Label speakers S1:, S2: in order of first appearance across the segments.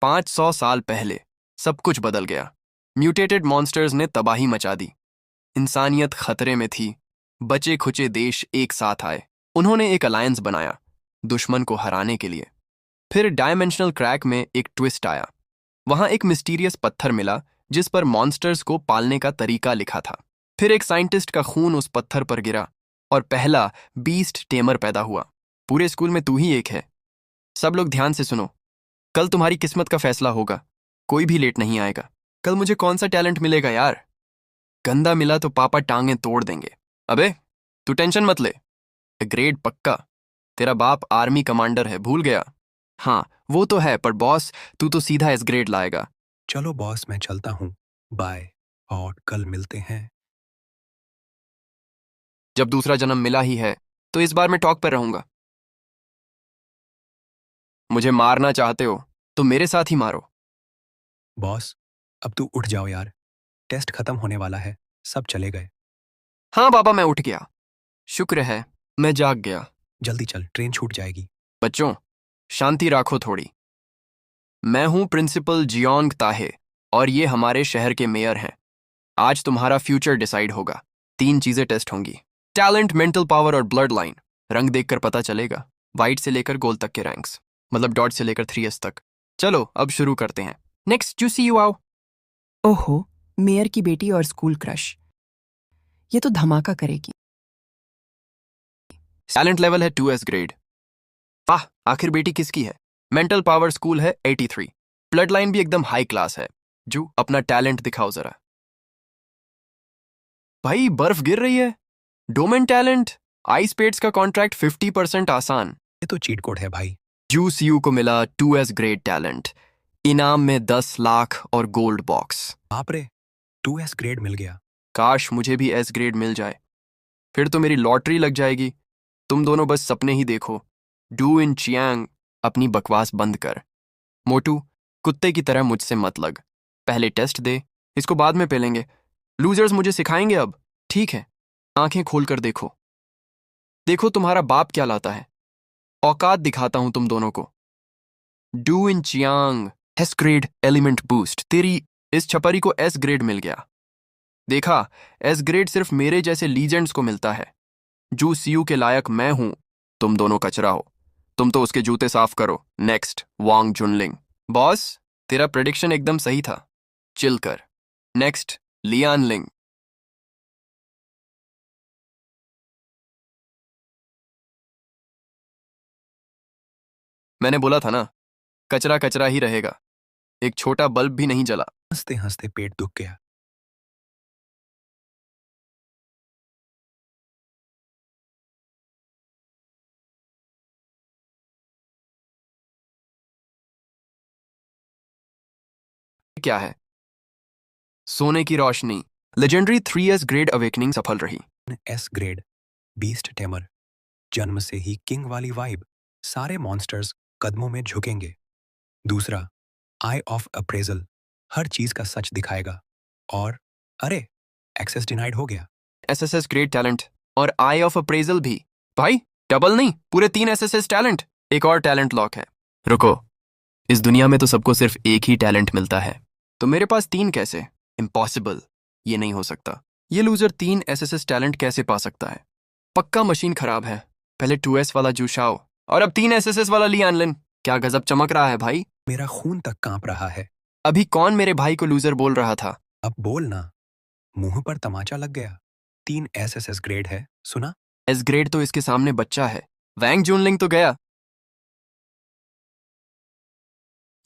S1: 500 साल पहले सब कुछ बदल गया। म्यूटेटेड मॉन्स्टर्स ने तबाही मचा दी। इंसानियत खतरे में थी। बचे खुचे देश एक साथ आए। उन्होंने एक अलायंस बनाया दुश्मन को हराने के लिए। फिर डायमेंशनल क्रैक में एक ट्विस्ट आया। वहां एक मिस्टीरियस पत्थर मिला जिस पर मॉन्स्टर्स को पालने का तरीका लिखा था। फिर एक साइंटिस्ट का खून उस पत्थर पर गिरा और पहला बीस्ट टेमर पैदा हुआ। पूरे स्कूल में तू ही एक है। सब लोग ध्यान से सुनो। कल तुम्हारी किस्मत का फैसला होगा। कोई भी लेट नहीं आएगा। कल मुझे कौन सा टैलेंट मिलेगा यार? गंदा मिला तो पापा टांगे तोड़ देंगे। अबे तू टेंशन मत ले। ग्रेड पक्का। तेरा बाप आर्मी कमांडर है, भूल गया? हाँ वो तो है, पर बॉस तू तो सीधा एस ग्रेड लाएगा।
S2: चलो बॉस, मैं चलता हूँ। बाय। और कल मिलते हैं।
S1: जब दूसरा जन्म मिला ही है तो इस बार मैं टॉक पर रहूंगा। मुझे मारना चाहते हो तो मेरे साथ ही मारो।
S2: बॉस, अब तू उठ जाओ यार। टेस्ट खत्म होने वाला है। सब चले गए।
S1: हाँ बाबा, मैं उठ गया। शुक्र है मैं जाग गया।
S2: जल्दी चल, ट्रेन छूट जाएगी।
S1: बच्चों शांति राखो थोड़ी। मैं हूं प्रिंसिपल जियोंग ताहे और ये हमारे शहर के मेयर हैं। आज तुम्हारा फ्यूचर डिसाइड होगा। 3 चीजें टेस्ट होंगी। टैलेंट, मेंटल पावर और ब्लड लाइन। रंग देखकर पता चलेगा। वाइट से लेकर गोल्ड तक के रैंक्स, मतलब डॉट से लेकर 3S तक। चलो अब शुरू करते हैं। नेक्स्ट सी यू आओ।
S3: ओहो, मेयर की बेटी और स्कूल क्रश, ये तो धमाका करेगी।
S1: टैलेंट लेवल है 2S ग्रेड। वाह, आखिर बेटी किसकी है? मेंटल पावर स्कूल है 83। ब्लड लाइन भी एकदम हाई क्लास है। जू अपना टैलेंट दिखाओ जरा। भाई बर्फ गिर रही है। डोमेन टैलेंट, आइस पेट्स का कॉन्ट्रैक्ट 50% आसान।
S2: ये तो चीट कोड है भाई।
S1: जू सीयू को मिला 2S ग्रेड टैलेंट। इनाम में 10 लाख और गोल्ड बॉक्स।
S2: बाप रे, 2S ग्रेड मिल गया।
S1: काश मुझे भी S ग्रेड मिल जाए, फिर तो मेरी लॉटरी लग जाएगी। तुम दोनों बस सपने ही देखो। डू इन चियांग, अपनी बकवास बंद कर। मोटू, कुत्ते की तरह मुझसे मत लग। पहले टेस्ट दे, इसको बाद में पेलेंगे। लूजर्स मुझे सिखाएंगे अब। ठीक है, आंखें खोलकर देखो। देखो तुम्हारा बाप क्या लाता है। औकात दिखाता हूं तुम दोनों को। Do in Chiang, S grade element boost. तेरी इस छपरी को S ग्रेड मिल गया। देखा, S ग्रेड सिर्फ मेरे जैसे लीजेंड्स को मिलता है। जू सीयू के लायक मैं हूं, तुम दोनों कचरा हो। तुम तो उसके जूते साफ करो। नेक्स्ट वांग जुनलिंग। बॉस तेरा प्रेडिक्शन एकदम सही था, चिल कर। नेक्स्ट लियान लिंग। मैंने बोला था ना, कचरा कचरा ही रहेगा। एक छोटा बल्ब भी नहीं जला।
S2: हंसते हंसते पेट दुख गया।
S1: क्या है? सोने की रोशनी। लेजेंडरी 3S ग्रेड अवेकनिंग सफल रही।
S2: S ग्रेड बीस्ट टेमर, जन्म से ही किंग वाली वाइब। सारे मॉन्स्टर्स कदमों में झुकेंगे। दूसरा, आई ऑफ अप्रेजल, हर चीज का सच दिखाएगा। और अरे, एक्सेस डिनाइड हो गया।
S1: SSS ग्रेड टैलेंट और आई ऑफ अप्रेजल भी। भाई डबल नहीं, पूरे 3 SSS टैलेंट। एक और टैलेंट लॉक है। रुको, इस दुनिया में तो सबको सिर्फ एक ही टैलेंट मिलता है, तो मेरे पास 3 कैसे? इम्पॉसिबल, ये नहीं हो सकता। ये लूजर 3 SSS टैलेंट कैसे पा सकता है? पक्का मशीन खराब है। पहले 2S वाला जूशाओ और अब 3 SSS वाला लियान लिन। क्या गजब चमक रहा है भाई।
S2: मेरा खून तक कांप रहा है।
S1: अभी कौन मेरे भाई को लूजर बोल रहा था?
S2: अब बोल ना। मुंह पर तमाचा लग गया। 3 SSS ग्रेड है, सुना?
S1: S ग्रेड तो इसके सामने बच्चा है। वैंग जूनलिंग तो गया।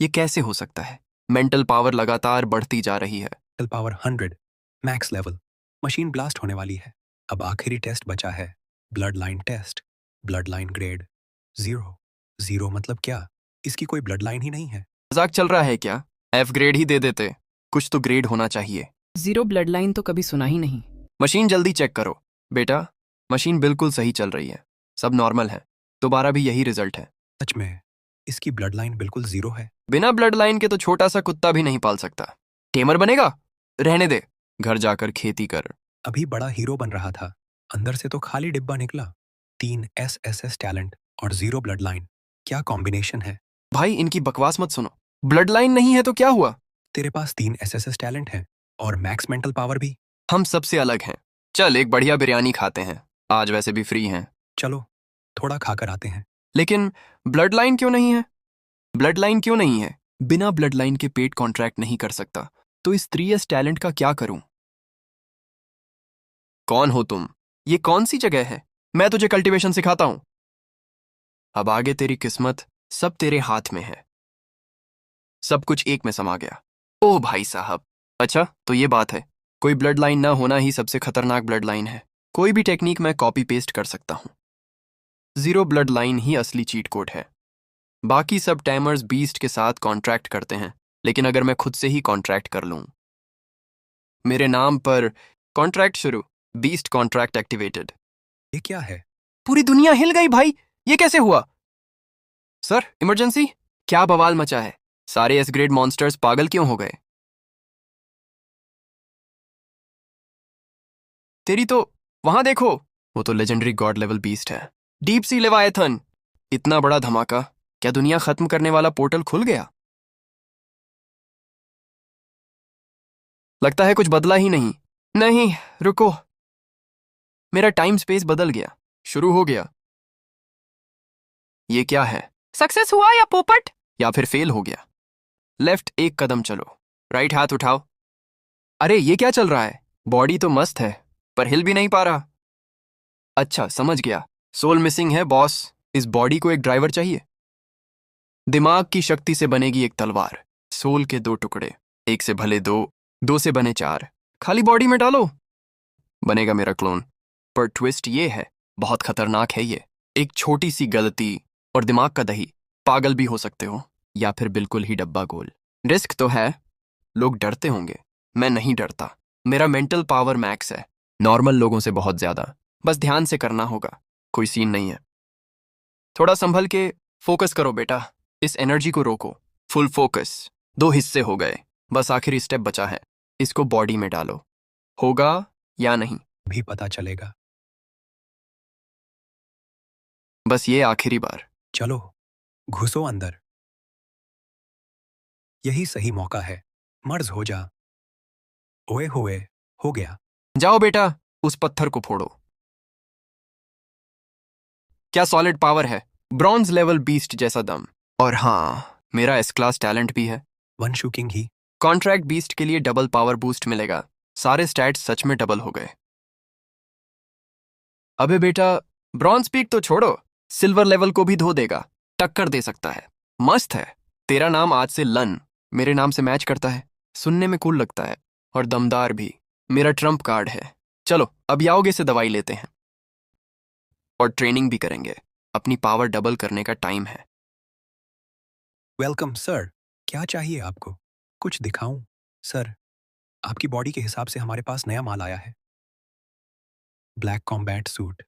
S1: ये कैसे हो सकता है? मेंटल पावर लगातार बढ़ती जा रही है।
S2: Mental power 100, max level. Machine blast होने वाली है। अब आखिरी टेस्ट बचा है, blood line test. Blood line grade 0। 0 मतलब क्या? इसकी कोई ब्लड लाइन ही नहीं है।
S1: मजाक चल रहा है क्या? F ग्रेड ही दे देते। कुछ तो ग्रेड होना चाहिए।
S3: 0 ब्लड लाइन तो कभी सुना ही नहीं।
S1: मशीन जल्दी चेक करो। बेटा, मशीन बिल्कुल सही चल रही है। सब नॉर्मल है। दोबारा भी यही रिजल्ट है।
S2: सच में, इसकी ब्लड लाइन बिल्कुल 0 है।
S1: बिना ब्लड लाइन के तो छोटा सा कुत्ता भी नहीं पाल सकता। टेमर बनेगा? रहने दे, घर जाकर खेती कर।
S2: अभी बड़ा हीरो बन रहा था, अंदर से तो खाली डिब्बा निकला। 3 SSS टैलेंट और 0 ब्लड लाइन, क्या कॉम्बिनेशन है।
S1: भाई इनकी बकवास मत सुनो। ब्लड लाइन नहीं है तो क्या हुआ?
S2: तेरे पास 3 एसएसएस टैलेंट हैं और मैक्स मेंटल पावर भी।
S1: हम सबसे अलग हैं। चल एक बढ़िया बिरयानी खाते हैं, आज वैसे भी फ्री हैं।
S2: चलो थोड़ा खाकर आते हैं।
S1: लेकिन ब्लड लाइन क्यों नहीं है? ब्लड लाइन क्यों नहीं है? बिना ब्लड लाइन के पेट कॉन्ट्रैक्ट नहीं कर सकता, तो इस 3S टैलेंट का क्या करूं? कौन हो तुम? ये कौन सी जगह है? मैं तुझे कल्टीवेशन सिखाता हूं। अब आगे तेरी किस्मत सब तेरे हाथ में है। सब कुछ एक में समा गया। ओ भाई साहब, अच्छा तो ये बात है। कोई ब्लड लाइन ना होना ही सबसे खतरनाक ब्लड लाइन है। कोई भी टेक्निक मैं कॉपी पेस्ट कर सकता हूं। 0 ब्लड लाइन ही असली चीट कोड है। बाकी सब टैमर्स बीस्ट के साथ कॉन्ट्रैक्ट करते हैं, लेकिन अगर मैं खुद से ही कॉन्ट्रैक्ट कर लूं, मेरे नाम पर कॉन्ट्रैक्ट शुरू, बीस्ट कॉन्ट्रैक्ट एक्टिवेटेड।
S2: ये क्या है?
S1: पूरी दुनिया हिल गई भाई, ये कैसे हुआ? Sir emergency. क्या बवाल मचा है? सारे एस ग्रेड मॉन्स्टर्स पागल क्यों हो गए? तेरी तो वहां देखो, वो तो लेजेंडरी गॉड लेवल बीस्ट है, डीप सी लेवायथन। इतना बड़ा धमाका, क्या दुनिया खत्म करने वाला पोर्टल खुल गया? लगता है कुछ बदला ही नहीं। नहीं, रुको, मेरा टाइम स्पेस बदल गया, शुरू हो गया। ये क्या है? सक्सेस हुआ या पोपट? या फिर फेल हो गया? लेफ्ट एक कदम चलो, राइट हाथ उठाओ। अरे ये क्या चल रहा है? बॉडी तो मस्त है, पर हिल भी नहीं पा रहा। अच्छा समझ गया, सोल मिसिंग है बॉस। इस बॉडी को एक ड्राइवर चाहिए। दिमाग की शक्ति से बनेगी एक तलवार, सोल के 2 टुकड़े, एक से भले 2, 2 से बने 4, खाली बॉडी में डालो, बनेगा मेरा क्लोन। पर ट्विस्ट ये है, बहुत खतरनाक है ये। एक छोटी सी गलती और दिमाग का दही, पागल भी हो सकते हो, या फिर बिल्कुल ही डब्बा गोल। रिस्क तो है, लोग डरते होंगे, मैं नहीं डरता। मेरा मेंटल पावर मैक्स है, नॉर्मल लोगों से बहुत ज्यादा। बस ध्यान से करना होगा, कोई सीन नहीं है। थोड़ा संभल के फोकस करो बेटा, इस एनर्जी को रोको। Full focus. 2 हिस्से हो गए, बस आखिरी स्टेप बचा है। इसको बॉडी में डालो, होगा या नहीं
S2: भी पता चलेगा।
S1: बस ये आखिरी बार।
S2: चलो घुसो अंदर, यही सही मौका है। मर्ज हो जा। ओए होए, हो गया।
S1: जाओ बेटा, उस पत्थर को फोड़ो। क्या सॉलिड पावर है, ब्रॉन्ज लेवल बीस्ट जैसा दम। और हाँ, मेरा एस क्लास टैलेंट भी है।
S2: वंशु किंग ही।
S1: कॉन्ट्रैक्ट बीस्ट के लिए डबल पावर बूस्ट मिलेगा। सारे स्टैट्स सच में डबल हो गए। अबे बेटा, ब्रॉन्ज पीक तो छोड़ो, सिल्वर लेवल को भी धो देगा, टक्कर दे सकता है। मस्त है। तेरा नाम आज से लन मेरे नाम से मैच करता है, सुनने में कूल लगता है, और दमदार भी। मेरा ट्रम्प कार्ड है। चलो अब याओगे से दवाई लेते हैं और ट्रेनिंग भी करेंगे। अपनी पावर डबल करने का टाइम है।
S2: वेलकम सर, क्या चाहिए आपको? कुछ दिखाऊं? सर, आपकी बॉडी के हिसाब से हमारे पास नया माल आया है। Black combat suit,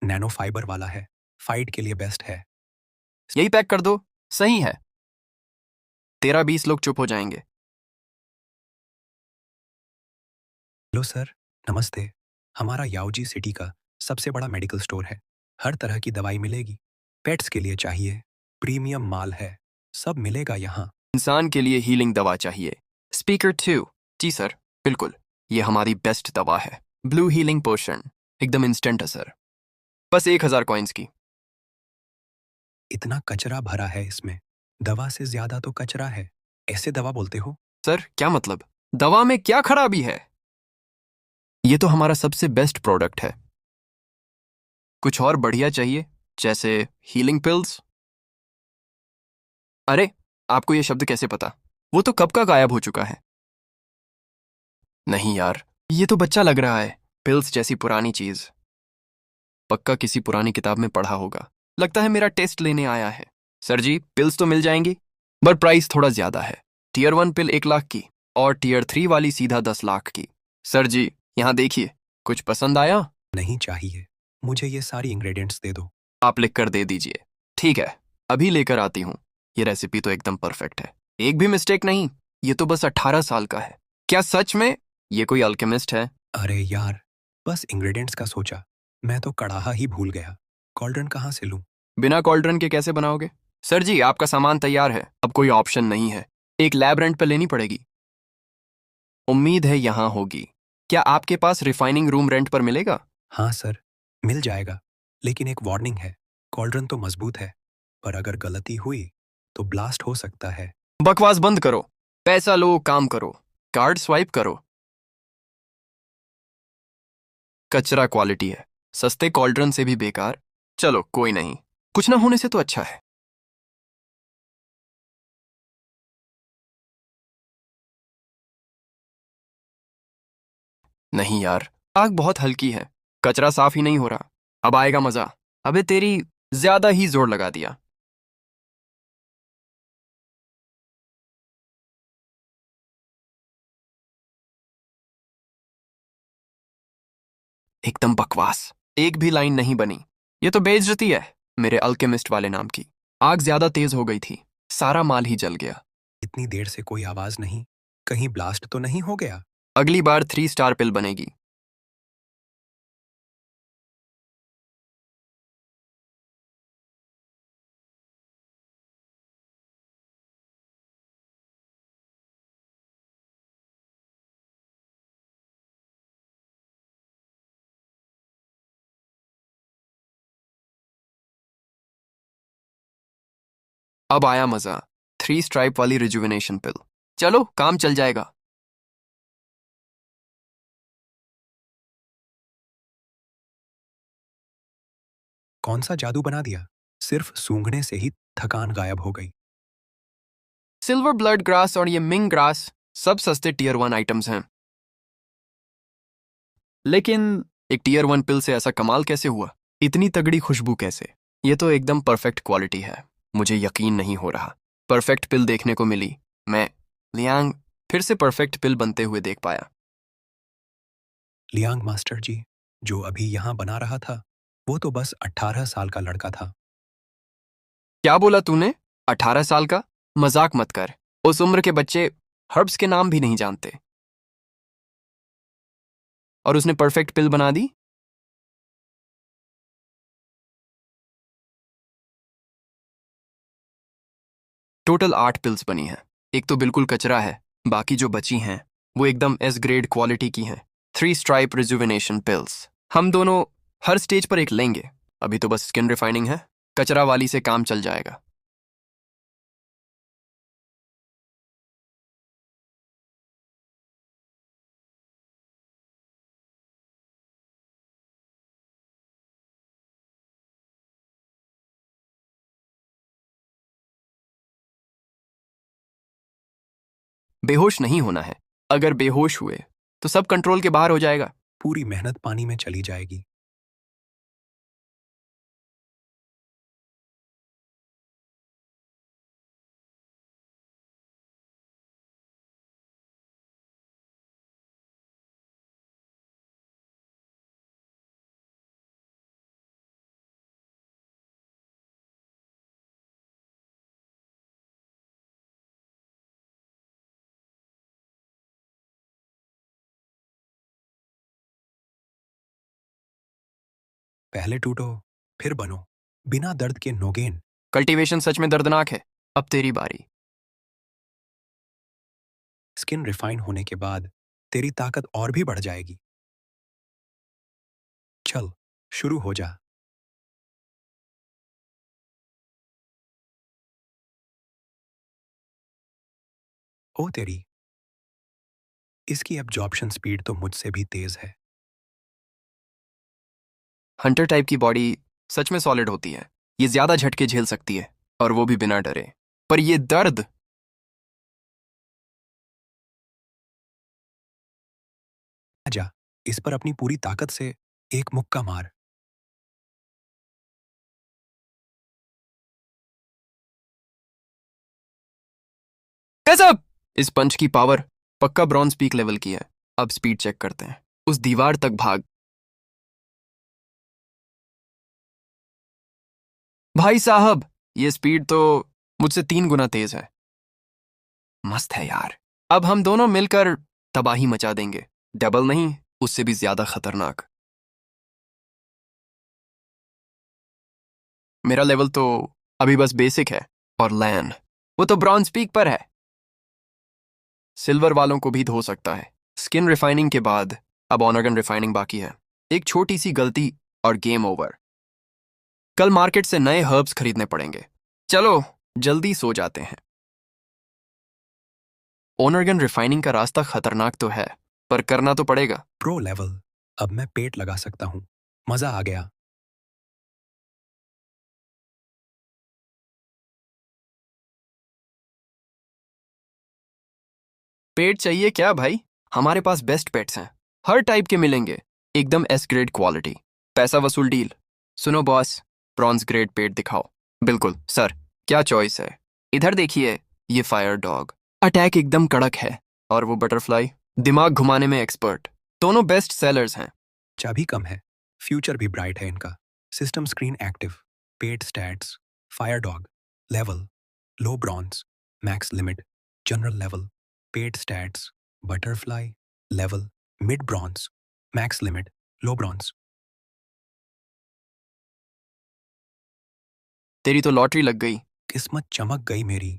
S2: nano fibre वाला है, फाइट के लिए बेस्ट है।
S1: यही पैक कर दो, सही है। 13-20 लोग चुप हो जाएंगे।
S2: हेलो सर, नमस्ते। हमारा याओजी सिटी का सबसे बड़ा मेडिकल स्टोर है। हर तरह की दवाई मिलेगी। पेट्स के लिए चाहिए, प्रीमियम माल है, सब मिलेगा यहाँ।
S1: इंसान के लिए हीलिंग दवा चाहिए। स्पीकर 2। जी सर, बिल्कुल, ये हमारी बेस्ट दवा है। ब्लू हीलिंग पोशन, एकदम इंस्टेंट असर। बस 1000 कॉइन्स की।
S2: इतना कचरा भरा है इसमें, दवा से ज्यादा तो कचरा है। ऐसे दवा बोलते हो?
S1: सर क्या मतलब, दवा में क्या खराबी है? ये तो हमारा सबसे बेस्ट प्रोडक्ट है। कुछ और बढ़िया चाहिए, जैसे हीलिंग पिल्स? अरे, आपको ये शब्द कैसे पता? वो तो कब का गायब हो चुका है। नहीं यार, ये तो बच्चा लग रहा है। पिल्स जैसी पुरानी चीज, पक्का किसी पुरानी किताब में पढ़ा होगा। लगता है मेरा टेस्ट लेने आया है। सर जी, पिल्स तो मिल जाएंगी, पर प्राइस थोड़ा ज्यादा है। टीयर 1 पिल 1 लाख की, और टीयर 3 वाली सीधा 10 लाख की। सर जी, यहाँ देखिए, कुछ पसंद आया?
S2: नहीं चाहिए, मुझे ये सारी इंग्रेडिएंट्स दे दो।
S1: आप लिख कर दे दीजिए। ठीक है, अभी लेकर आती हूँ। ये रेसिपी तो एकदम परफेक्ट है, एक भी मिस्टेक नहीं। ये तो बस 18 साल का है। क्या सच में ये कोई अल्केमिस्ट है?
S2: अरे यार, बस इंग्रेडिएंट्स का सोचा, मैं तो कड़ाहा ही भूल गया। कॉल्ड्रन कहाँ से लूं?
S1: बिना कॉल्ड्रन के कैसे बनाओगे? सर जी, आपका सामान तैयार है। अब कोई ऑप्शन नहीं है, एक लैब रेंट पर लेनी पड़ेगी। उम्मीद है यहाँ होगी। क्या आपके पास रिफाइनिंग रूम रेंट पर मिलेगा?
S2: हाँ सर, मिल जाएगा। लेकिन एक वार्निंग है, कॉल्ड्रन तो मजबूत है, पर अगर गलती हुई तो ब्लास्ट हो सकता है।
S1: बकवास बंद करो। पैसा लो, काम करो। कार्ड स्वाइप करो। कचरा क्वालिटी है, सस्ते कॉल्ड्रन से भी बेकार। चलो कोई नहीं, कुछ ना होने से तो अच्छा है। नहीं यार, आग बहुत हल्की है, कचरा साफ ही नहीं हो रहा। अब आएगा मजा। अबे तेरी, ज्यादा ही जोर लगा दिया। एकदम बकवास, एक भी लाइन नहीं बनी। ये तो बेइज्जती है मेरे अल्केमिस्ट वाले नाम की। आग ज्यादा तेज हो गई थी, सारा माल ही जल गया।
S2: इतनी देर से कोई आवाज नहीं, कहीं ब्लास्ट तो नहीं हो गया?
S1: अगली बार 3 स्टार पिल बनेगी। अब आया मजा, 3 स्ट्राइप वाली रिजुविनेशन पिल। चलो काम चल जाएगा।
S2: कौन सा जादू बना दिया? सिर्फ सूंघने से ही थकान गायब हो गई।
S1: सिल्वर ब्लड ग्रास और ये मिंग ग्रास सब सस्ते टियर 1 आइटम्स हैं। लेकिन एक टियर 1 पिल से ऐसा कमाल कैसे हुआ? इतनी तगड़ी खुशबू कैसे? ये तो एकदम परफेक्ट क्वालिटी है। मुझे यकीन नहीं हो रहा। परफेक्ट पिल देखने को मिली। मैं लियांग फिर से परफेक्ट पिल बनते हुए देख पाया।
S2: लियांग मास्टर जी, जो अभी यहाँ बना रहा था, वो तो बस 18 साल का लड़का था।
S1: क्या बोला तूने? 18 साल का? मजाक मत कर। उस उम्र के बच्चे हर्ब्स के नाम भी नहीं जानते। और उसने परफेक्ट पिल बना दी। टोटल 8 पिल्स बनी हैं। एक तो बिल्कुल कचरा है, बाकी जो बची हैं वो एकदम एस ग्रेड क्वालिटी की हैं। 3 स्ट्राइप रिजुविनेशन पिल्स। हम दोनों हर स्टेज पर एक लेंगे। अभी तो बस स्किन रिफाइनिंग है, कचरा वाली से काम चल जाएगा। बेहोश नहीं होना है। अगर बेहोश हुए तो सब कंट्रोल के बाहर हो जाएगा।
S2: पूरी मेहनत पानी में चली जाएगी। पहले टूटो, फिर बनो, बिना दर्द के नोगेन।
S1: कल्टीवेशन सच में दर्दनाक है। अब तेरी बारी।
S2: स्किन रिफाइन होने के बाद तेरी ताकत और भी बढ़ जाएगी। चल, शुरू हो जा। ओ तेरी, इसकी एब्जॉर्प्शन स्पीड तो मुझसे भी तेज है।
S1: हंटर टाइप की बॉडी सच में सॉलिड होती है। ये ज्यादा झटके झेल सकती है, और वो भी बिना डरे। पर ये दर्द।
S2: आजा, इस पर अपनी पूरी ताकत से एक मुक्का मार।
S1: गजब! इस पंच की पावर पक्का ब्रॉन्ज पीक लेवल की है। अब स्पीड चेक करते हैं। उस दीवार तक भाग। भाई साहब, ये स्पीड तो मुझसे 3 गुना तेज है। मस्त है यार। अब हम दोनों मिलकर तबाही मचा देंगे। डबल नहीं, उससे भी ज्यादा खतरनाक। मेरा लेवल तो अभी बस बेसिक है। और लैन, वो तो ब्रॉन्ज पीक पर है। सिल्वर वालों को भी धो सकता है। स्किन रिफाइनिंग के बाद अब ऑर्गन रिफाइनिंग बाकी है। एक छोटी सी गलती और गेम ओवर। कल मार्केट से नए हर्ब्स खरीदने पड़ेंगे। चलो जल्दी सो जाते हैं। ऑर्गन रिफाइनिंग का रास्ता खतरनाक तो है, पर करना तो पड़ेगा।
S2: प्रो लेवल, अब मैं पेट लगा सकता हूँ। मजा आ गया।
S1: पेट चाहिए क्या भाई? हमारे पास बेस्ट पेट्स हैं, हर टाइप के मिलेंगे, एकदम एस ग्रेड क्वालिटी, पैसा वसूल डील। सुनो बॉस, ब्रॉन्ज ग्रेड पेट दिखाओ। बिल्कुल सर, क्या चॉइस है। इधर देखिए, ये फायर डॉग अटैक एकदम कड़क है, और वो बटरफ्लाई दिमाग घुमाने में एक्सपर्ट। दोनों बेस्ट सेलर्स हैं।
S2: चाबी कम है, फ्यूचर भी ब्राइट है इनका। System screen active, pet stats, fire dog level, low bronze, max limit, general level, pet stats, butterfly level, mid bronze, max limit, low bronze.
S1: तेरी तो लॉटरी लग गई।
S2: किस्मत चमक गई मेरी।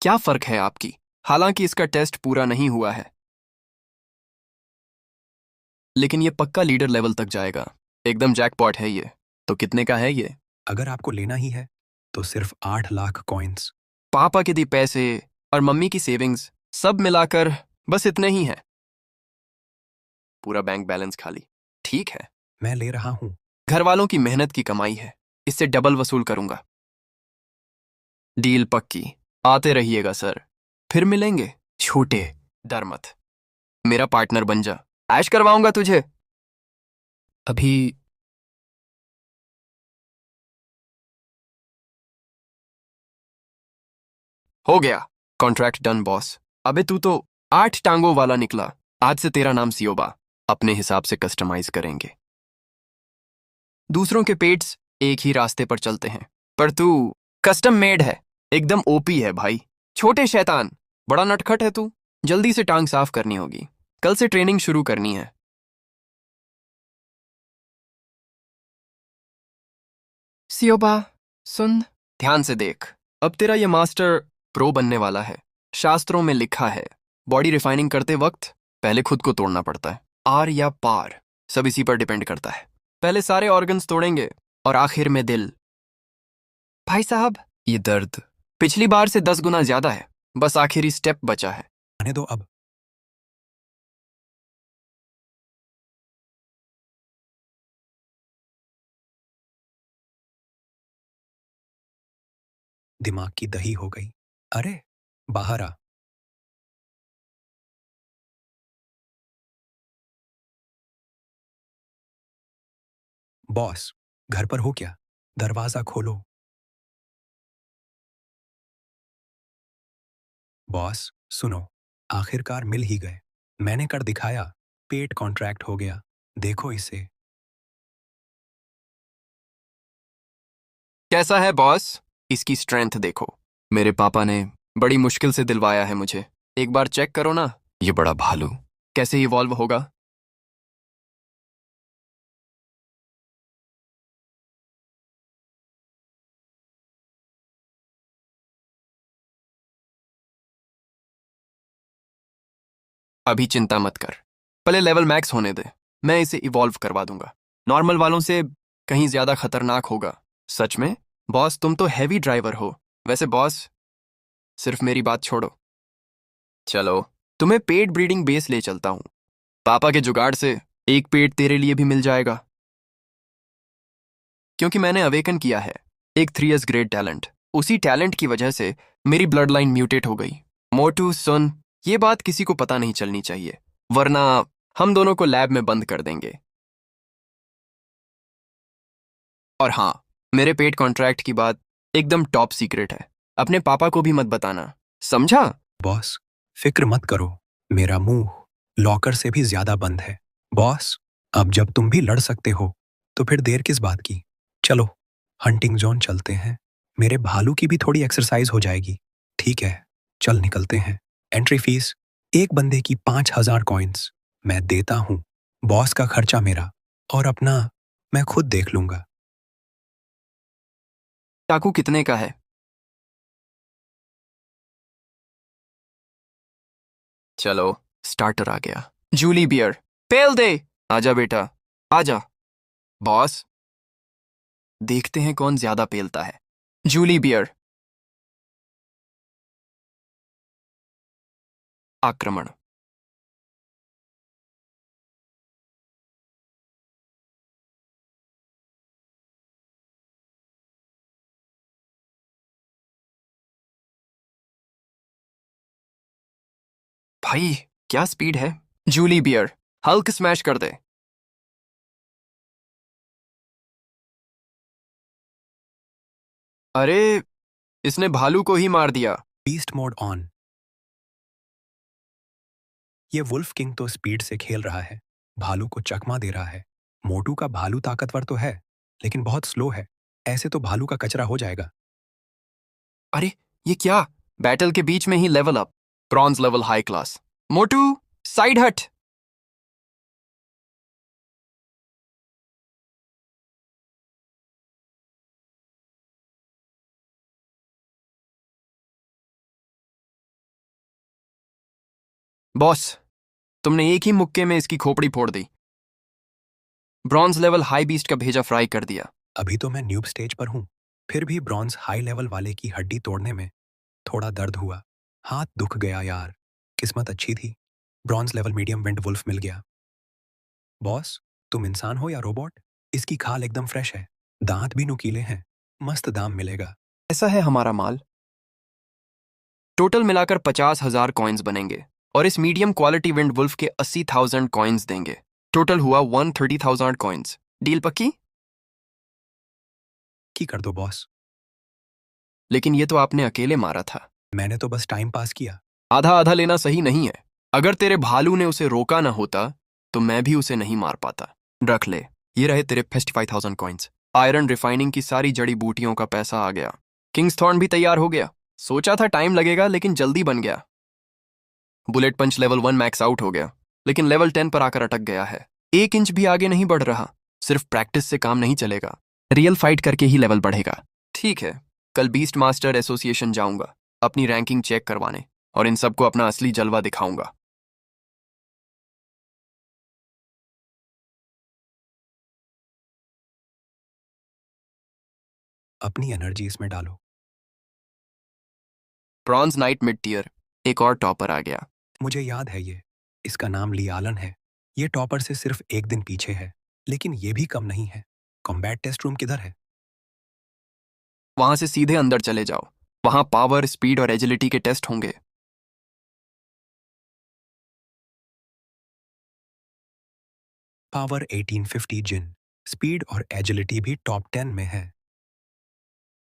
S1: क्या फर्क है आपकी? हालांकि इसका टेस्ट पूरा नहीं हुआ है, लेकिन ये पक्का लीडर लेवल तक जाएगा। एकदम जैकपॉट है ये। तो कितने का है ये?
S2: अगर आपको लेना ही है तो सिर्फ 8 लाख कॉइन्स।
S1: पापा के दी पैसे और मम्मी की सेविंग्स सब मिलाकर बस इतने ही है। पूरा बैंक बैलेंस खाली। ठीक है,
S2: मैं ले रहा हूँ।
S1: घर वालों की मेहनत की कमाई है, इससे डबल वसूल करूंगा। डील पक्की। आते रहिएगा सर, फिर मिलेंगे। छोटे, डर मत, मेरा पार्टनर बन जा, ऐश करवाऊंगा तुझे। अभी हो गया, कॉन्ट्रैक्ट डन बॉस। अबे तू तो 8 टांगों वाला निकला। आज से तेरा नाम सियोबा। अपने हिसाब से कस्टमाइज करेंगे। दूसरों के पेट्स एक ही रास्ते पर चलते हैं, पर तू कस्टम मेड है, एकदम ओपी है भाई। छोटे शैतान, बड़ा नटखट है तू। जल्दी से टांग साफ करनी होगी, कल से ट्रेनिंग शुरू करनी है। सियोबा सुन, ध्यान से देख। अब तेरा ये मास्टर प्रो बनने वाला है। शास्त्रों में लिखा है, बॉडी रिफाइनिंग करते वक्त पहले खुद को तोड़ना पड़ता है। आर या पार, सब इसी पर डिपेंड करता है। पहले सारे ऑर्गन्स तोड़ेंगे और आखिर में दिल। भाई साहब, ये दर्द पिछली बार से 10 गुना ज्यादा है। बस आखिरी स्टेप बचा है।
S2: आने दो अब। दिमाग की दही हो गई। अरे बाहर आ। बॉस, घर पर हो क्या? दरवाजा खोलो। बॉस सुनो, आखिरकार मिल ही गए। मैंने कर दिखाया, पेट कॉन्ट्रैक्ट हो गया। देखो इसे।
S1: कैसा है बॉस? इसकी स्ट्रेंथ देखो। मेरे पापा ने बड़ी मुश्किल से दिलवाया है मुझे। एक बार चेक करो ना, ये बड़ा भालू कैसे इवॉल्व होगा। अभी चिंता मत कर, पहले लेवल मैक्स होने दे। मैं इसे इवॉल्व करवा दूंगा। नॉर्मल वालों से कहीं ज्यादा खतरनाक होगा। सच में बॉस, तुम तो हैवी ड्राइवर हो। वैसे बॉस, सिर्फ मेरी बात छोड़ो, चलो तुम्हें पेट ब्रीडिंग बेस ले चलता हूं। पापा के जुगाड़ से एक पेट तेरे लिए भी मिल जाएगा, क्योंकि मैंने अवेकन किया है एक 3S ग्रेड टैलेंट। उसी टैलेंट की वजह से मेरी ब्लड लाइन म्यूटेट हो गई। मोटू सुन, ये बात किसी को पता नहीं चलनी चाहिए, वरना हम दोनों को लैब में बंद कर देंगे। और हाँ, मेरे पेट कॉन्ट्रैक्ट की बात एकदम टॉप सीक्रेट है। अपने पापा को भी मत बताना, समझा?
S2: बॉस फिक्र मत करो, मेरा मुंह लॉकर से भी ज्यादा बंद है। बॉस, अब जब तुम भी लड़ सकते हो तो फिर देर किस बात की? चलो हंटिंग जोन चलते हैं। मेरे भालू की भी थोड़ी एक्सरसाइज हो जाएगी। ठीक है, चल निकलते हैं। एंट्री फीस एक बंदे की 5,000 कॉइन्स। मैं देता हूँ। बॉस का खर्चा मेरा, और अपना मैं खुद देख लूंगा।
S1: चाकू कितने का है? चलो, स्टार्टर आ गया। जूली बियर, पेल दे। आजा बेटा, आजा। बॉस, देखते हैं कौन ज्यादा पेलता है। जूली बियर। आक्रमण। भाई, क्या स्पीड है। जूली बियर, हल्क स्मैश कर दे। अरे, इसने भालू को ही मार दिया।
S2: Beast mode on. ये वुल्फ किंग तो स्पीड से खेल रहा है, भालू को चकमा दे रहा है। मोटू का भालू ताकतवर तो है, लेकिन बहुत स्लो है। ऐसे तो भालू का कचरा हो जाएगा।
S1: अरे, ये क्या? बैटल के बीच में ही level up. Bronze level high class. मोटू, साइड हट। बॉस, तुमने एक ही मुक्के में इसकी खोपड़ी फोड़ दी। ब्रॉन्ज लेवल हाई बीस्ट का भेजा फ्राई कर दिया।
S2: अभी तो मैं न्यूब स्टेज पर हूँ, फिर भी ब्रॉन्ज हाई लेवल वाले की हड्डी तोड़ने में थोड़ा दर्द हुआ। हाथ दुख गया यार। किस्मत अच्छी थी, bronze level medium wind wolf मिल गया। बॉस, तुम इंसान हो या रोबोट? इसकी खाल एकदम फ्रेश है, दांत भी नुकीले हैं। मस्त दाम मिलेगा।
S1: ऐसा है हमारा माल। टोटल मिलाकर 50,000 कॉइन्स बनेंगे और इस मीडियम क्वालिटी विंड वुल्फ के 80,000 कॉइन्स देंगे। टोटल हुआ 130,000 कॉइन्स। डील पक्की?
S2: की कर दो बॉस।
S1: लेकिन ये तो आपने अकेले मारा था।
S2: मैंने तो बस टाइम पास किया।
S1: आधा आधा लेना सही नहीं है। अगर तेरे भालू ने उसे रोका ना होता तो मैं भी उसे नहीं मार पाता। रख ले, ये रहे तेरे 55,000 कॉइन्स। आयरन रिफाइनिंग की सारी जड़ी बूटियों का पैसा आ गया। किंग्स थॉर्न भी तैयार हो गया। सोचा था टाइम लगेगा, लेकिन जल्दी बन गया। बुलेट पंच लेवल 1 मैक्स आउट हो गया, लेकिन लेवल 10 पर आकर अटक गया है। 1 इंच भी आगे नहीं बढ़ रहा। सिर्फ प्रैक्टिस से काम नहीं चलेगा, रियल फाइट करके ही लेवल बढ़ेगा। ठीक है, कल बीस्ट मास्टर एसोसिएशन जाऊंगा अपनी रैंकिंग चेक करवाने, और इन सबको अपना असली जलवा दिखाऊंगा।
S2: अपनी एनर्जी इसमें डालो।
S1: ब्रॉन्ज नाइट मिड टियर, एक और टॉपर आ गया।
S2: मुझे याद है ये। इसका नाम ली आलन है। ये टॉपर से सिर्फ एक दिन पीछे है, लेकिन ये भी कम नहीं है। कॉम्बैट टेस्ट रूम किधर है?
S1: वहां से सीधे अंदर चले जाओ। वहां पावर, स्पीड और एजिलिटी के टेस्ट होंगे।
S2: पावर 1850 जिन, स्पीड और एजिलिटी भी टॉप 10 में है।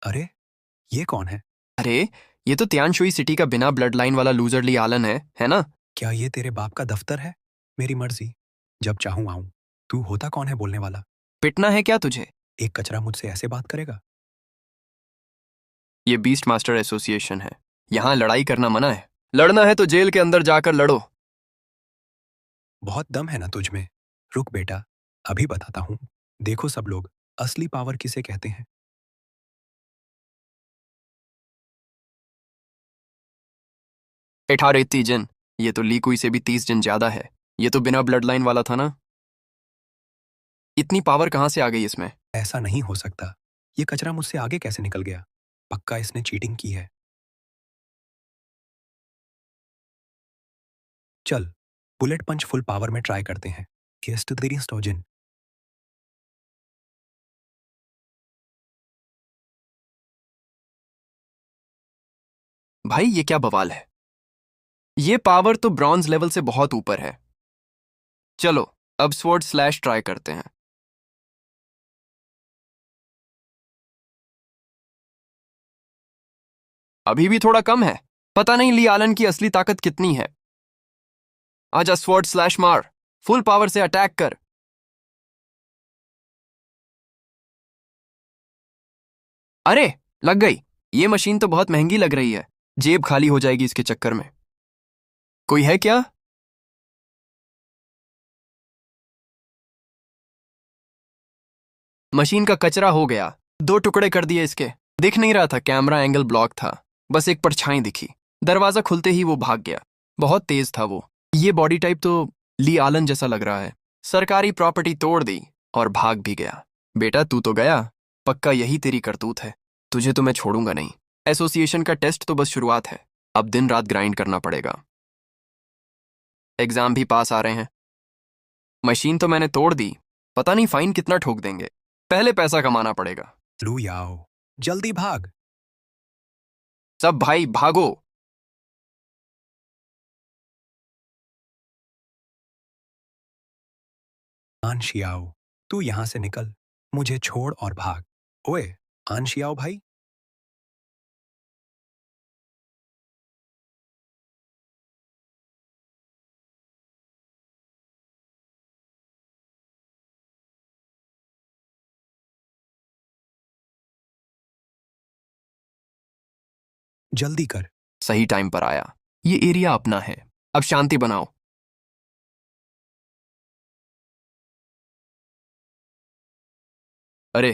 S2: अरे, ये कौन है?
S1: अरे, ये तो त्यानशुई सिटी का बिना ब्लड लाइन वाला लूजर ली आलन है ना?
S2: क्या ये तेरे बाप का दफ्तर है? मेरी मर्जी, जब चाहूं आऊं। तू होता कौन है बोलने वाला?
S1: पिटना है क्या तुझे?
S2: एक कचरा मुझसे ऐसे बात करेगा?
S1: ये बीस्ट मास्टर एसोसिएशन है, यहाँ लड़ाई करना मना है। लड़ना है तो जेल के अंदर जाकर लड़ो।
S2: बहुत दम है ना तुझ में। रुक बेटा, अभी बताता हूँ। देखो सब लोग, असली पावर किसे कहते हैं।
S1: 18 जिन, ये तो लीकुई से भी 30 जिन ज्यादा है। ये तो बिना ब्लड लाइन वाला था ना? इतनी पावर कहाँ से आ गई इसमें?
S2: ऐसा नहीं हो सकता। ये कचरा मुझसे आगे कैसे निकल गया? पक्का इसने चीटिंग की है। चल, बुलेट पंच फुल पावर में ट्राई करते हैं। केस्ट तेरी स्टोजिन।
S1: भाई, ये क्या बवाल है? ये पावर तो ब्रॉन्ज लेवल से बहुत ऊपर है। चलो, अब स्वॉर्ड स्लैश ट्राई करते हैं। अभी भी थोड़ा कम है। पता नहीं ली आलन की असली ताकत कितनी है। आजा, स्वॉर्ड स्लैश मार। फुल पावर से अटैक कर। अरे, लग गई। ये मशीन तो बहुत महंगी लग रही है। जेब खाली हो जाएगी इसके चक्कर में। कोई है क्या? मशीन का कचरा हो गया। 2 टुकड़े कर दिए इसके। दिख नहीं रहा था, कैमरा एंगल ब्लॉक था, बस एक परछाई दिखी। दरवाजा खुलते ही वो भाग गया। बहुत तेज था वो। ये बॉडी टाइप तो ली आलन जैसा लग रहा है। सरकारी प्रॉपर्टी तोड़ दी और भाग भी गया। बेटा तू तो गया, पक्का यही तेरी करतूत है। तुझे तो मैं छोड़ूंगा नहीं। एसोसिएशन का टेस्ट तो बस शुरुआत है, अब दिन रात ग्राइंड करना पड़ेगा। एग्जाम भी पास आ रहे हैं। मशीन तो मैंने तोड़ दी, पता नहीं फाइन कितना ठोक देंगे। पहले पैसा कमाना पड़ेगा।
S2: लू याओ, जल्दी भाग।
S1: सब भाई भागो।
S2: आन शियाओ, तू यहां से निकल, मुझे छोड़ और भाग। ओए, आन शियाओ भाई। जल्दी कर।
S1: सही टाइम पर आया। ये एरिया अपना है, अब शांति बनाओ। अरे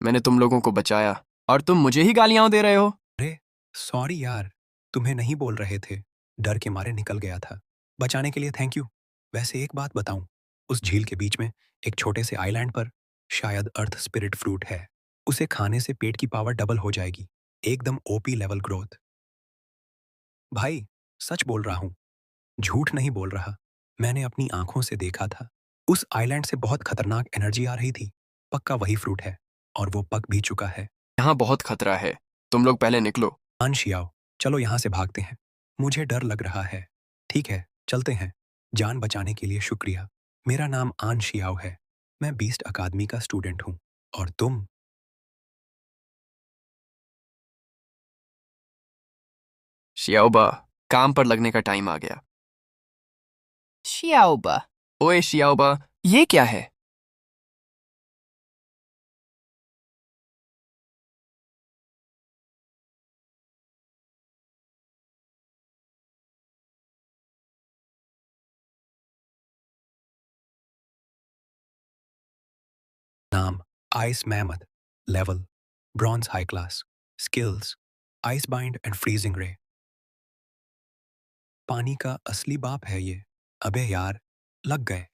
S1: मैंने तुम लोगों को बचाया और तुम मुझे ही गालियां दे रहे हो।
S2: अरे सॉरी यार, तुम्हें नहीं बोल रहे थे, डर के मारे निकल गया था। बचाने के लिए थैंक यू। वैसे एक बात बताऊं, उस झील के बीच में एक छोटे से आइलैंड पर शायद अर्थ स्पिरिट फ्रूट है। उसे खाने से पेट की पावर डबल हो जाएगी, एकदम ओपी लेवल ग्रोथ। भाई सच बोल रहा हूं, झूठ नहीं बोल रहा। मैंने अपनी आंखों से देखा था। उस आइलैंड से बहुत खतरनाक एनर्जी आ रही थी। पक्का वही फ्रूट है, और वो पक भी चुका है।
S1: यहाँ बहुत खतरा है, तुम लोग पहले निकलो।
S2: अंशियाओ, चलो यहाँ से भागते हैं। मुझे डर लग रहा है। ठीक है, चलते हैं। जान बचाने के लिए शुक्रिया। मेरा नाम आन शियाओ है। मैं बीस्ट अकादमी का स्टूडेंट हूँ। और तुम?
S1: शियाओबा, काम पर लगने का टाइम आ गया।
S3: शियाओबा।
S1: ओए शियाओबा, ये क्या है?
S2: नाम ice mammoth. Level bronze high class. Skills ice bind and freezing रे। पानी का असली बाप है ये। अबे यार, लग गए।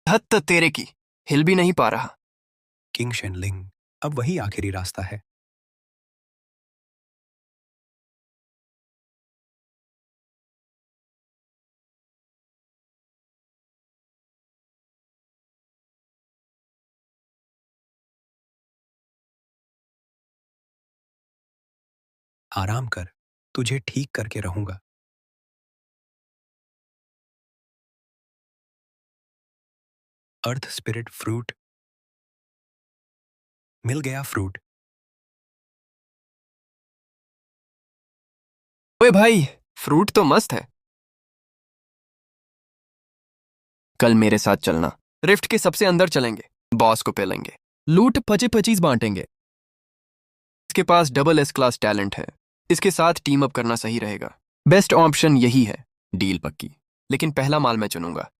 S1: हद तक तेरे की, हिल भी नहीं पा रहा।
S2: किंग शेनलिंग, अब वही आखिरी रास्ता है। आराम कर, तुझे ठीक करके रहूंगा। अर्थ स्पिरिट फ्रूट। मिल गया फ्रूट।
S1: ओए भाई, फ्रूट तो मस्त है। कल मेरे साथ चलना, रिफ्ट के सबसे अंदर चलेंगे, बॉस को पेलेंगे, लूट पचे पचीस बांटेंगे। इसके पास डबल एस क्लास टैलेंट है, इसके साथ टीम अप करना सही रहेगा। बेस्ट ऑप्शन यही है। डील पक्की, लेकिन पहला माल मैं चुनूंगा।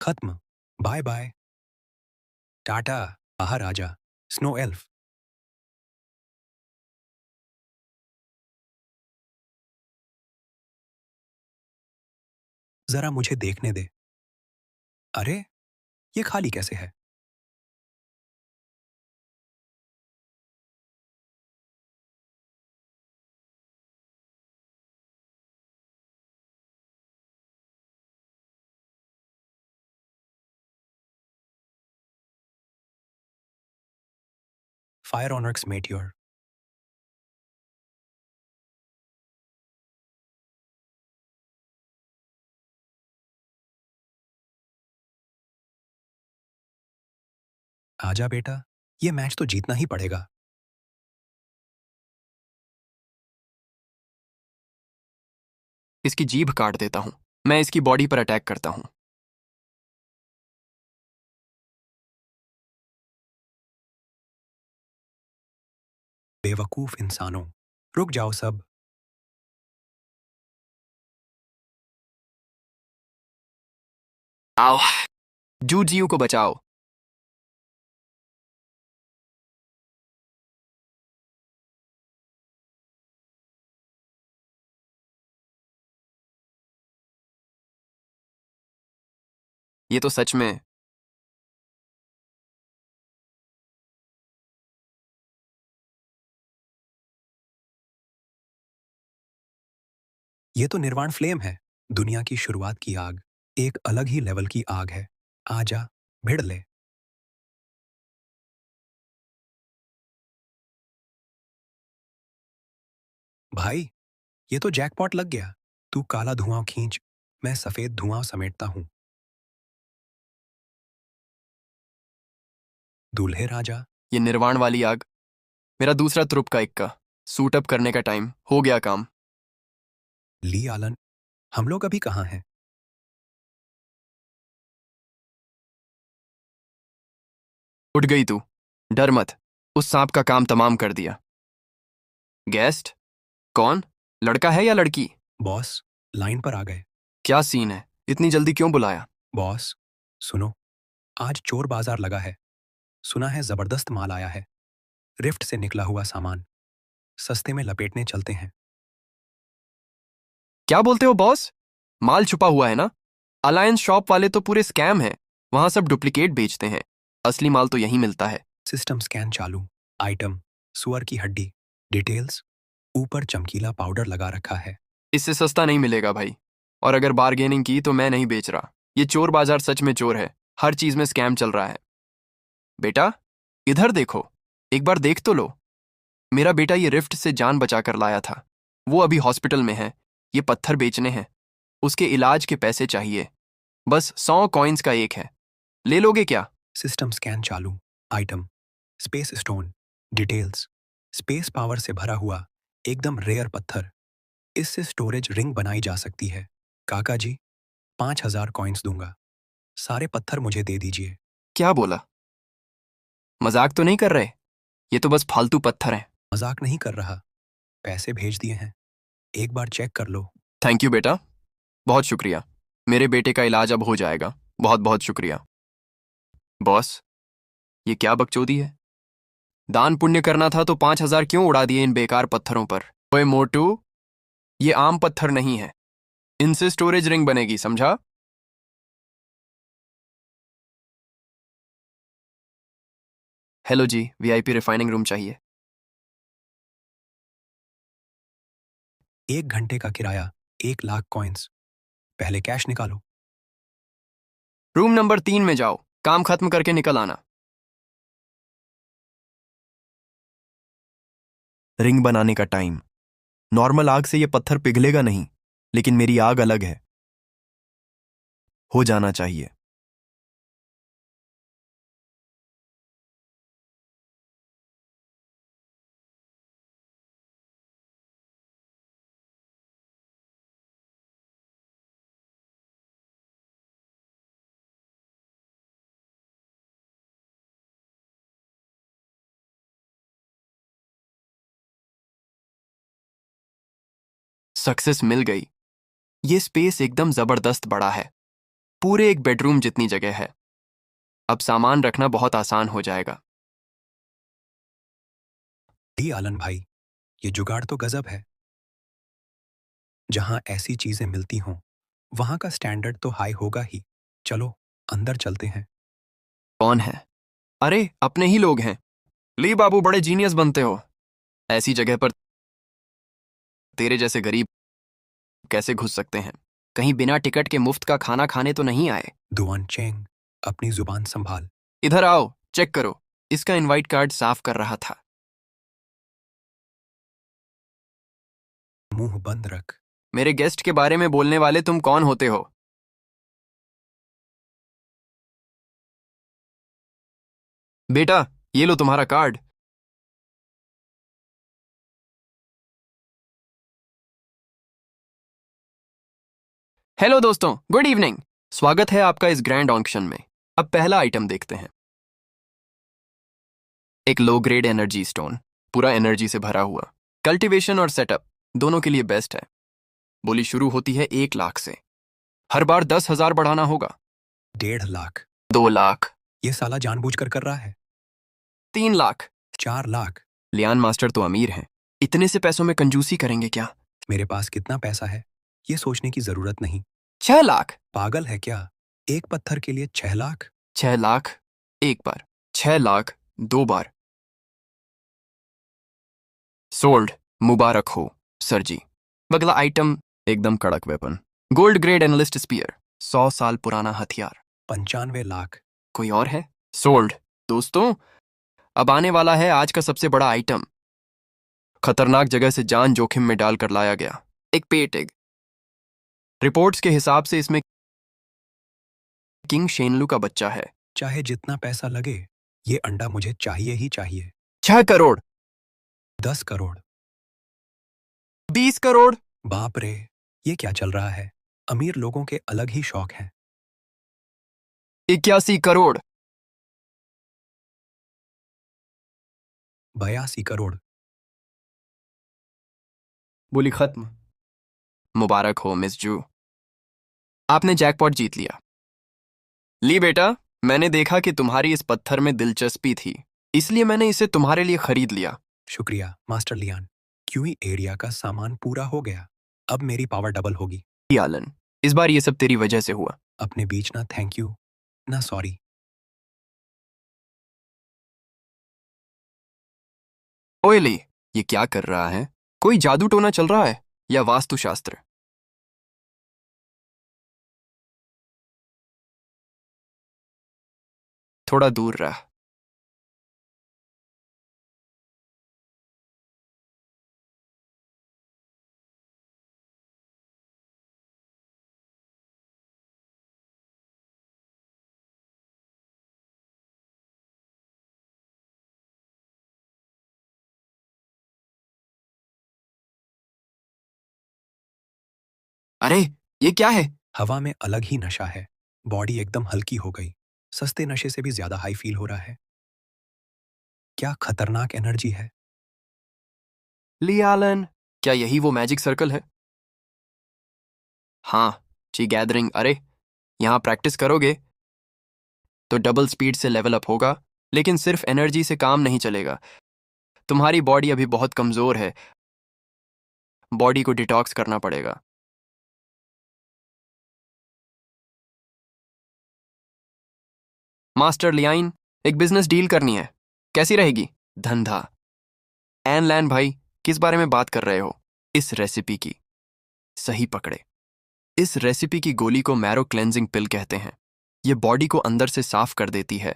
S2: खत्म। Bye bye. टाटा। बाहर आजा, स्नो एल्फ। जरा मुझे देखने दे। अरे, ये खाली कैसे है? फायर ऑनर्क्स मेटियोर। आजा बेटा, ये मैच तो जीतना ही पड़ेगा।
S1: इसकी जीभ काट देता हूं। मैं इसकी बॉडी पर अटैक करता हूं।
S2: बेवकूफ इंसानों, रुक जाओ सब।
S1: आओ, जूजियू को बचाओ। ये तो सच में।
S2: ये तो निर्वाण फ्लेम है, दुनिया की शुरुआत की आग, एक अलग ही लेवल की आग है। आजा, भिड़ ले। भाई, ये तो जैकपॉट लग गया। तू काला धुआं खींच, मैं सफेद धुआं समेटता हूं। दूल्हे राजा।
S1: ये निर्वाण वाली आग, मेरा दूसरा त्रुप का इक्का। सूट अप करने का टाइम हो गया काम।
S2: ली आलन, हम लोग अभी कहाँ हैं?
S1: उठ गई तू, डर मत। उस सांप का काम तमाम कर दिया। गेस्ट कौन? लड़का है या लड़की?
S2: बॉस, लाइन पर आ गए।
S1: क्या सीन है, इतनी जल्दी क्यों बुलाया?
S2: बॉस, सुनो, आज चोर बाजार लगा है। सुना है जबरदस्त माल आया है। रिफ्ट से निकला हुआ सामान, सस्ते में लपेटने चलते हैं।
S1: क्या बोलते हो बॉस? माल छुपा हुआ है ना? अलायंस शॉप वाले तो पूरे स्कैम हैं। वहां सब डुप्लीकेट बेचते हैं। असली माल तो यहीं मिलता है।
S2: सिस्टम स्कैन चालू। आइटम, सुअर की हड्डी। डिटेल्स, ऊपर चमकीला पाउडर लगा रखा है।
S1: इससे सस्ता नहीं मिलेगा भाई। और अगर बार्गेनिंग की तो मैं नहीं बेच रहा। ये चोर बाजार सच में चोर है। हर चीज में स्कैम चल रहा है। बेटा, इधर देखो, एक बार देख तो लो। मेरा बेटा ये रिफ्ट से जान बचा कर लाया था। वो अभी हॉस्पिटल में है। ये पत्थर बेचने हैं। उसके इलाज के पैसे चाहिए। बस 100 कॉइन्स का एक है। ले लोगे क्या?
S2: सिस्टम स्कैन चालू। Item, space stone. Details, space power से भरा हुआ एकदम रेयर पत्थर। इससे स्टोरेज रिंग बनाई जा सकती है। काका जी, 5,000 कॉइन्स दूंगा। सारे पत्थर मुझे दे दीजिए।
S1: क्या बोला? मजाक तो नहीं कर रहे? ये तो बस फालतू पत्थर हैं।
S2: मजाक नहीं कर रहा, पैसे भेज दिए हैं। एक बार चेक कर लो।
S1: थैंक यू बेटा, बहुत शुक्रिया। मेरे बेटे का इलाज अब हो जाएगा। बहुत बहुत शुक्रिया। बॉस, ये क्या बकचोदी है? दान पुण्य करना था तो 5,000 क्यों उड़ा दिए इन बेकार पत्थरों पर? ओए मोटू, ये आम पत्थर नहीं है। इनसे स्टोरेज रिंग बनेगी, समझा? हेलो जी, वीआईपी रिफाइनिंग रूम चाहिए।
S2: 1 घंटे का किराया, 1,00,000 कॉइन्स। पहले कैश निकालो।
S1: रूम नंबर 3 में जाओ, काम खत्म करके निकल आना। रिंग बनाने का टाइम। नॉर्मल आग से ये पत्थर पिघलेगा नहीं, लेकिन मेरी आग अलग है। हो जाना चाहिए। सक्सेस मिल गई। ये स्पेस एकदम जबरदस्त बड़ा है। पूरे एक बेडरूम जितनी जगह है। अब सामान रखना बहुत आसान हो जाएगा।
S2: डी आलन भाई, ये जुगाड़ तो गजब है। जहां ऐसी चीजें मिलती हों, वहां का स्टैंडर्ड तो हाई होगा ही। चलो, अंदर चलते हैं।
S1: कौन है? अरे, अपने ही लोग हैं। ली बाबू, बड़े जीनियस बनते हो। ऐसी जगह पर तेरे जैसे गरीब कैसे घुस सकते हैं? कहीं बिना टिकट के मुफ्त का खाना खाने तो नहीं आए?
S2: दुआन चेंग, अपनी जुबान संभाल।
S1: इधर आओ, चेक करो। इसका इनवाइट कार्ड साफ कर रहा था।
S2: मुंह बंद रख।
S1: मेरे गेस्ट के बारे में बोलने वाले तुम कौन होते हो? बेटा, ये लो तुम्हारा कार्ड। हेलो दोस्तों, गुड इवनिंग। स्वागत है आपका इस ग्रैंड ऑक्शन में। अब पहला आइटम देखते हैं। एक लो ग्रेड एनर्जी स्टोन, पूरा एनर्जी से भरा हुआ। कल्टीवेशन और सेटअप दोनों के लिए बेस्ट है। बोली शुरू होती है 1,00,000 से। हर बार 10,000 बढ़ाना होगा।
S2: 1.5 लाख।
S1: 2 लाख,
S2: ये साला जानबूझकर कर रहा है।
S1: 3 लाख।
S2: 4 लाख।
S1: लियान मास्टर तो अमीर हैं, इतने से पैसों में कंजूसी करेंगे क्या?
S2: मेरे पास कितना पैसा है ये सोचने की जरूरत नहीं।
S1: 6 लाख।
S2: पागल है क्या? एक पत्थर के लिए 6 लाख?
S1: 6 लाख एक बार, 6 लाख 2 बार। सोल्ड, मुबारक हो सर जी। अगला आइटम एकदम कड़क weapon, gold grade analyst spear, 100 साल पुराना हथियार।
S2: 95 लाख।
S1: कोई और है? सोल्ड। दोस्तों, अब आने वाला है आज का सबसे बड़ा आइटम। खतरनाक जगह से जान जोखिम में डालकर लाया गया एक पेट एग। रिपोर्ट्स के हिसाब से इसमें किंग शेनलू का बच्चा है।
S2: चाहे जितना पैसा लगे ये अंडा मुझे चाहिए ही चाहिए।
S1: 6 करोड़,
S2: 10 करोड़।
S1: 20 करोड़,
S2: बाप रे, ये क्या चल रहा है? अमीर लोगों के अलग ही शौक हैं।
S1: 81 करोड़,
S2: 82 करोड़।
S1: बोली खत्म। मुबारक हो मिस जू, आपने जैकपॉट जीत लिया। ली बेटा, मैंने देखा कि तुम्हारी इस पत्थर में दिलचस्पी थी, इसलिए मैंने इसे तुम्हारे लिए खरीद लिया।
S2: शुक्रिया मास्टर लियान। क्यूई एरिया का सामान पूरा हो गया। अब मेरी पावर डबल होगी।
S1: आलन, इस बार ये सब तेरी वजह से हुआ।
S2: अपने बीच ना थैंक यू ना सॉरी।
S1: ओए ली, ये क्या कर रहा है? कोई जादू टोना चल रहा है या वास्तुशास्त्र? थोड़ा दूर रह। अरे, ये क्या है?
S2: हवा में अलग ही नशा है। बॉडी एकदम हल्की हो गई। सस्ते नशे से भी ज्यादा हाई फील हो रहा है। क्या खतरनाक एनर्जी है।
S1: ली आलन, क्या यही वो मैजिक सर्कल है? हाँ, ची गैदरिंग। अरे, यहाँ प्रैक्टिस करोगे तो डबल स्पीड से लेवल अप होगा, लेकिन सिर्फ एनर्जी से काम नहीं चलेगा। तुम्हारी बॉडी अभी बहुत कमजोर है, बॉडी को डिटॉक्स करना पड़ेगा। मास्टर लियाइन, एक बिजनेस डील करनी है, कैसी रहेगी? धंधा। एन लैन भाई, किस बारे में बात कर रहे हो? इस रेसिपी की। सही पकड़े। इस रेसिपी की गोली को मैरो क्लेंजिंग पिल कहते हैं। ये बॉडी को अंदर से साफ कर देती है,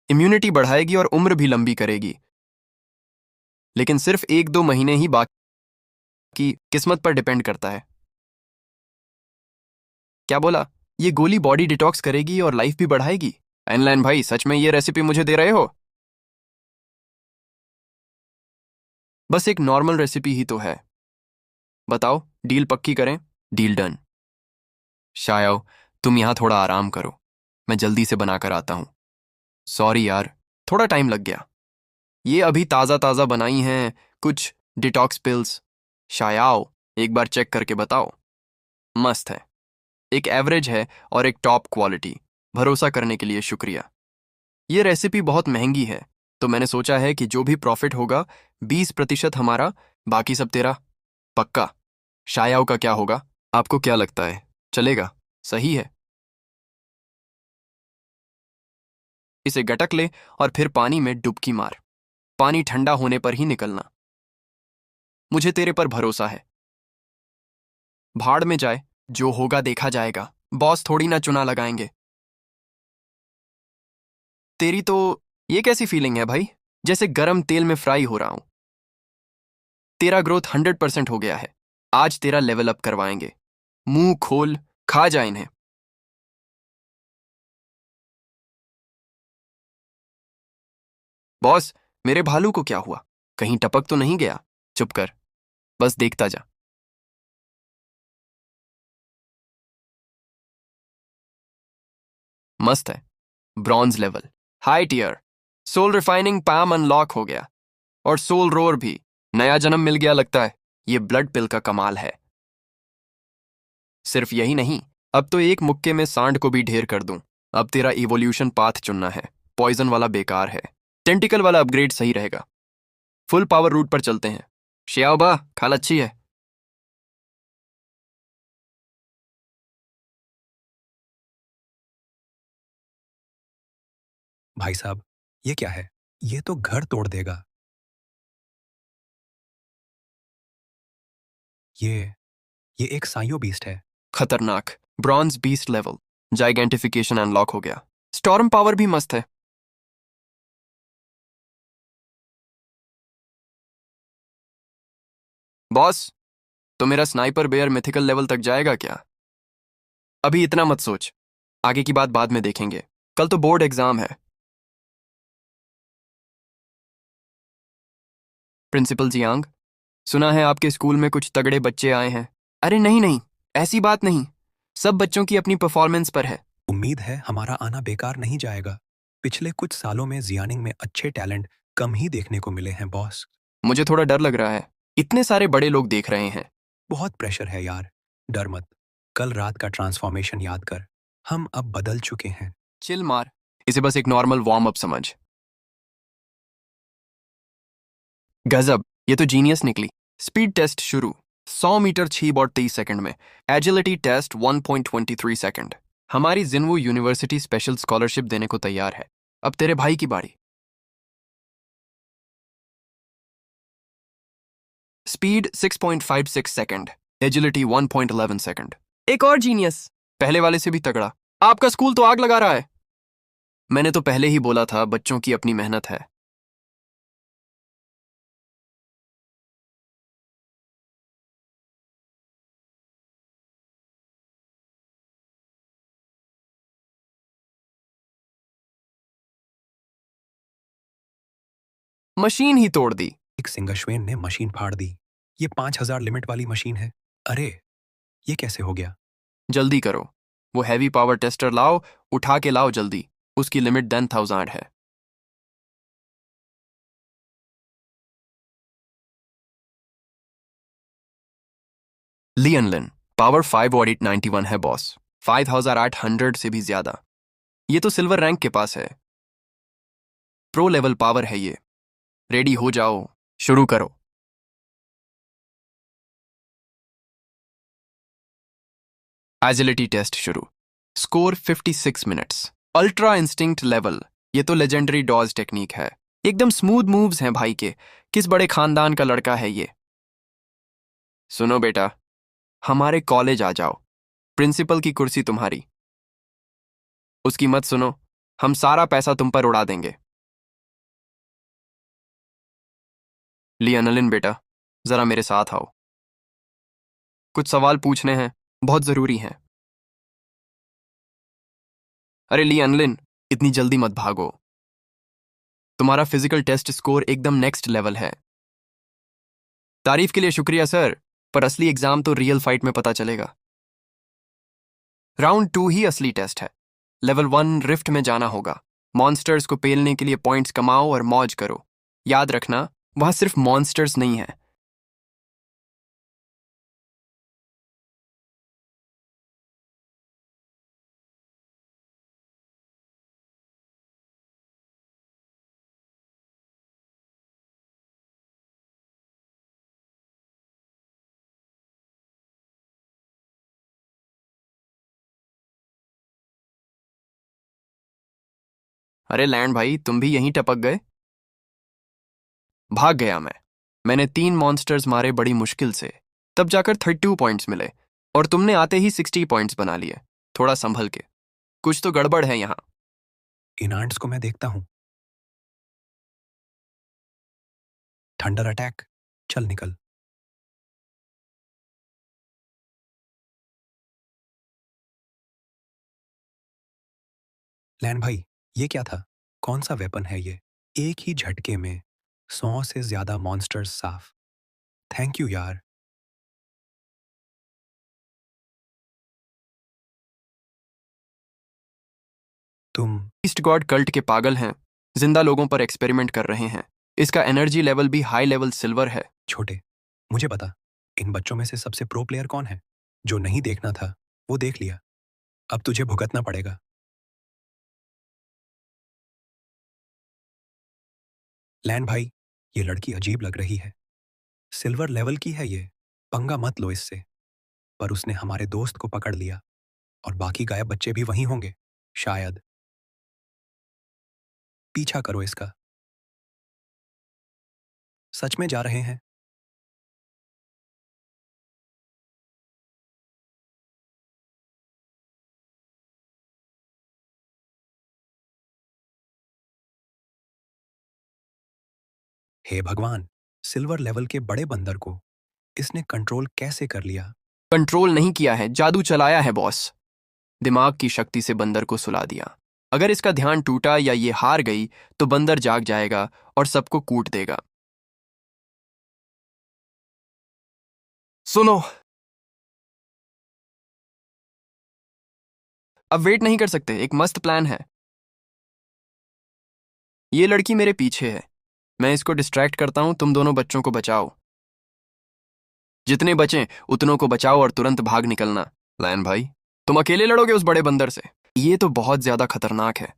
S1: इम्यूनिटी बढ़ाएगी और उम्र भी लंबी करेगी, लेकिन सिर्फ 1-2 महीने ही, बाकी किस्मत पर डिपेंड करता है। क्या बोला? ये गोली बॉडी डिटॉक्स करेगी और लाइफ भी बढ़ाएगी? एनलाइन भाई, सच में ये रेसिपी मुझे दे रहे हो? बस एक नॉर्मल रेसिपी ही तो है। बताओ, डील पक्की करें? Deal done. शायो, तुम यहां थोड़ा आराम करो, मैं जल्दी से बनाकर आता हूं। सॉरी यार, थोड़ा टाइम लग गया। ये अभी ताज़ा ताज़ा बनाई हैं कुछ डिटॉक्स पिल्स। शायाओ, एक बार चेक करके बताओ। मस्त है। एक एवरेज है और एक टॉप क्वालिटी। भरोसा करने के लिए शुक्रिया। ये रेसिपी बहुत महंगी है, तो मैंने सोचा है कि जो भी प्रॉफिट होगा 20% हमारा, बाकी सब तेरा। पक्का? शायाओ का क्या होगा? आपको क्या लगता है, चलेगा? सही है। इसे गटक ले और फिर पानी में डुबकी मार। पानी ठंडा होने पर ही निकलना। मुझे तेरे पर भरोसा है। भाड़ में जाए, जो होगा देखा जाएगा। बॉस थोड़ी ना चुना लगाएंगे। तेरी तो ये कैसी फीलिंग है भाई? जैसे गरम तेल में फ्राई हो रहा हूं। तेरा ग्रोथ 100% हो गया है। आज तेरा लेवल अप करवाएंगे। मुंह खोल, खा जा इन्हें। बॉस, मेरे भालू को क्या हुआ? कहीं टपक तो नहीं गया? चुप कर, बस देखता जा। मस्त है। Bronze level, high tier. Soul refining palm unlock हो गया, और सोल रोर भी। नया जन्म मिल गया लगता है। ये ब्लड पिल का कमाल है। सिर्फ यही नहीं, अब तो एक मुक्के में सांड को भी ढेर कर दूं। अब तेरा इवोल्यूशन पाथ चुनना है। पॉइजन वाला बेकार है, टेंटिकल वाला अपग्रेड सही रहेगा। फुल पावर रूट पर चलते हैं। श्याओबा, खाल अच्छी है।
S2: भाई साहब, ये क्या है? ये तो घर तोड़ देगा। ये ये एक साइयो बीस्ट है।
S1: खतरनाक। Bronze beast level. Gigantification unlock हो गया। स्टॉर्म पावर भी मस्त है। बॉस, तो मेरा स्नाइपर बेयर मिथिकल लेवल तक जाएगा क्या? अभी इतना मत सोच, आगे की बात बाद में देखेंगे। कल तो बोर्ड एग्जाम है। प्रिंसिपल जियांग, सुना है आपके स्कूल में कुछ तगड़े बच्चे आए हैं। अरे नहीं नहीं, ऐसी बात नहीं। सब बच्चों की अपनी परफॉर्मेंस पर है।
S2: उम्मीद है हमारा आना बेकार नहीं जाएगा। पिछले कुछ सालों में जियानिंग में अच्छे टैलेंट कम ही देखने को मिले हैं बॉस।
S1: मुझे थोड़ा डर लग रहा है, इतने सारे बड़े लोग देख रहे हैं।
S2: बहुत प्रेशर है यार। डर मत। कल रात का ट्रांसफॉर्मेशन याद कर। हम अब बदल चुके हैं।
S1: चिल मार, इसे बस एक नॉर्मल वार्म अप समझ। गजब, ये तो जीनियस निकली। स्पीड टेस्ट शुरू। 100 मीटर 6.30 सेकंड में। Agility test 1.23 second. हमारी जिन्वू यूनिवर्सिटी स्पेशल स्कॉलरशिप देने को तैयार है। अब तेरे भाई की बारी। Speed 6.56 second. Agility 1.11 second. एक और जीनियस, पहले वाले से भी तगड़ा। आपका स्कूल तो आग लगा रहा है। मैंने तो पहले ही बोला था, बच्चों की अपनी मेहनत है। मशीन ही तोड़ दी।
S2: एक सिंगशवेन ने मशीन फाड़ दी। ये 5000 लिमिट वाली मशीन है। अरे, ये कैसे हो गया?
S1: जल्दी करो, वो हैवी पावर टेस्टर लाओ। उठा के लाओ जल्दी, उसकी लिमिट 10,000 है। लियनलिन पावर 5 और 891 है बॉस। 5800 से भी ज्यादा। ये तो सिल्वर रैंक के पास है। प्रो लेवल पावर है ये। रेडी हो जाओ, शुरू करो। एजिलिटी टेस्ट शुरू। Score 56 minutes. Ultra instinct level. ये तो लेजेंडरी डॉज टेक्निक है। एकदम स्मूथ मूव्स हैं भाई के। किस बड़े खानदान का लड़का है ये। सुनो बेटा, हमारे कॉलेज आ जाओ। प्रिंसिपल की कुर्सी तुम्हारी। उसकी मत सुनो, हम सारा पैसा तुम पर उड़ा देंगे। लियनलिन बेटा, जरा मेरे साथ आओ। कुछ सवाल पूछने हैं, बहुत जरूरी हैं। अरे लियनलिन, इतनी जल्दी मत भागो। तुम्हारा फिजिकल टेस्ट स्कोर एकदम नेक्स्ट लेवल है। तारीफ के लिए शुक्रिया सर, पर असली एग्जाम तो रियल फाइट में पता चलेगा। राउंड 2 ही असली टेस्ट है। लेवल 1 रिफ्ट में जाना होगा। मॉन्स्टर्स को पेलने के लिए पॉइंट्स कमाओ और मौज करो। याद रखना, वहां सिर्फ मॉन्स्टर्स नहीं है। अरे लैंड भाई, तुम भी यहीं टपक गए। भाग गया मैं। मैंने 3 मॉन्स्टर्स मारे बड़ी मुश्किल से, तब जाकर 32 पॉइंट्स मिले। और तुमने आते ही 60 पॉइंट्स बना लिए। थोड़ा संभल के, कुछ तो गड़बड़ है यहाँ।
S2: इन आंट्स को मैं देखता हूँ। थंडर अटैक, चल निकल। लैंड भाई, ये क्या था? कौन सा वेपन है ये? एक ही झटके में 100 से ज्यादा मॉन्स्टर्स साफ। थैंक यू यार। तुम
S1: ईस्ट गॉड कल्ट के पागल हैं, जिंदा लोगों पर एक्सपेरिमेंट कर रहे हैं। इसका एनर्जी लेवल भी हाई लेवल सिल्वर है।
S2: छोटे, मुझे बता, इन बच्चों में से सबसे प्रो प्लेयर कौन है? जो नहीं देखना था, वो देख लिया। अब तुझे भुगतना पड़ेगा। लैन भाई, ये लड़की अजीब लग रही है। सिल्वर लेवल की है ये, पंगा मत लो इससे। पर उसने हमारे दोस्त को पकड़ लिया और बाकी गायब बच्चे भी वहीं होंगे शायद। पीछा करो इसका। सच में जा रहे हैं? हे भगवान, सिल्वर लेवल के बड़े बंदर को इसने कंट्रोल कैसे कर लिया?
S1: कंट्रोल नहीं किया है, जादू चलाया है बॉस। दिमाग की शक्ति से बंदर को सुला दिया। अगर इसका ध्यान टूटा या ये हार गई तो बंदर जाग जाएगा और सबको कूट देगा। सुनो, अब वेट नहीं कर सकते, एक मस्त प्लान है। ये लड़की मेरे पीछे है, मैं इसको डिस्ट्रैक्ट करता हूं, तुम दोनों बच्चों को बचाओ। जितने बचें उतनों को बचाओ और तुरंत भाग निकलना। लैन भाई, तुम अकेले लड़ोगे उस बड़े बंदर से? ये तो बहुत ज्यादा खतरनाक है।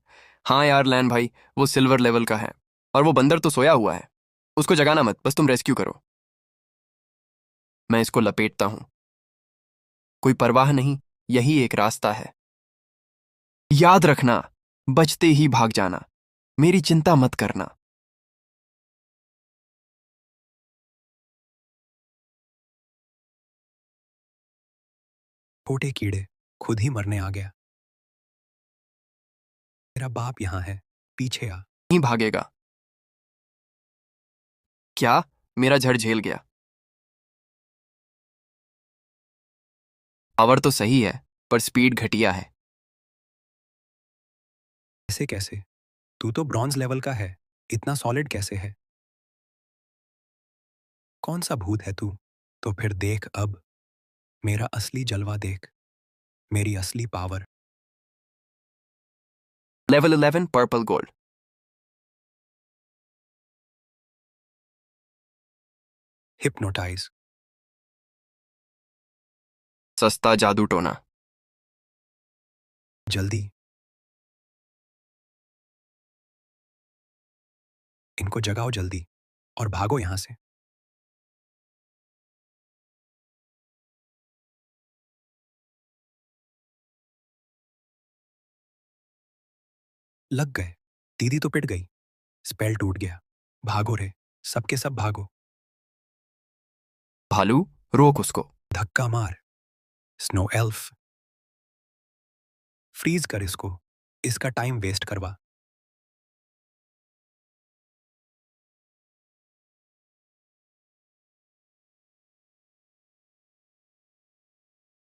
S1: हाँ यार लैन भाई, वो सिल्वर लेवल का है और वो बंदर तो सोया हुआ है। उसको जगाना मत, बस तुम रेस्क्यू करो। मैं इसको लपेटता हूं। कोई परवाह नहीं, यही एक रास्ता है। याद रखना, बचते ही भाग जाना, मेरी चिंता मत करना।
S2: छोटे कीड़े, खुद ही मरने आ गया। तेरा बाप यहाँ है, पीछे आ।
S1: नहीं भागेगा। क्या? मेरा झड़ झेल गया। पावर तो सही है, पर स्पीड घटिया है।
S2: ऐसे कैसे? तू तो ब्रॉन्ज लेवल का है, इतना सॉलिड कैसे है? कौन सा भूत है तू? तो फिर देख अब, मेरा असली जलवा देख, मेरी असली power.
S1: Level 11 purple gold.
S2: Hypnotize.
S1: सस्ता जादू टोना।
S2: जल्दी, इनको जगाओ जल्दी और भागो यहां से। लग गए। दीदी तो पिट गई। स्पेल टूट गया। भागो रे, सबके सब भागो।
S1: भालू, रोक उसको।
S2: धक्का मार। स्नो एल्फ, फ्रीज कर इसको, इसका टाइम वेस्ट करवा।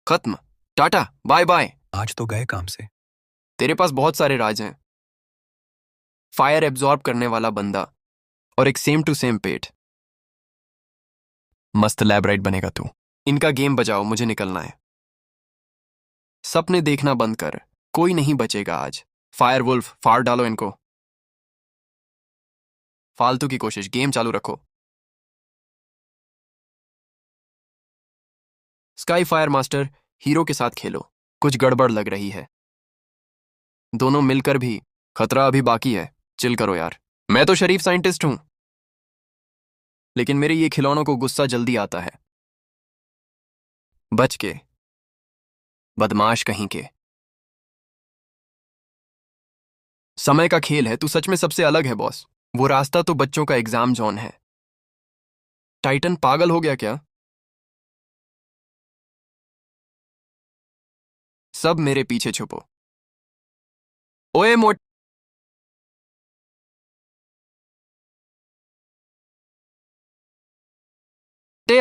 S1: खत्म। Tata, bye bye.
S2: आज तो गए काम से।
S1: तेरे पास बहुत सारे राज हैं। फायर एब्जॉर्ब करने वाला बंदा और एक सेम टू सेम पेट। मस्त लैबराइट बनेगा तू। इनका गेम बजाओ, मुझे निकलना है। सपने देखना बंद कर, कोई नहीं बचेगा आज। फायर वुल्फ, फाड़ डालो इनको। फालतू की कोशिश, गेम चालू रखो। स्काई फायर मास्टर, हीरो के साथ खेलो। कुछ गड़बड़ लग रही है। दोनों मिलकर भी खतरा अभी बाकी है। चिल करो यार। मैं तो शरीफ साइंटिस्ट हूं, लेकिन मेरे ये खिलौनों को गुस्सा जल्दी आता है। बच के, बदमाश कहीं के। समय का खेल है, तू सच में सबसे अलग है बॉस। वो रास्ता तो बच्चों का एग्जाम जोन है। टाइटन पागल हो गया क्या? सब मेरे पीछे छुपो। ओए मोटे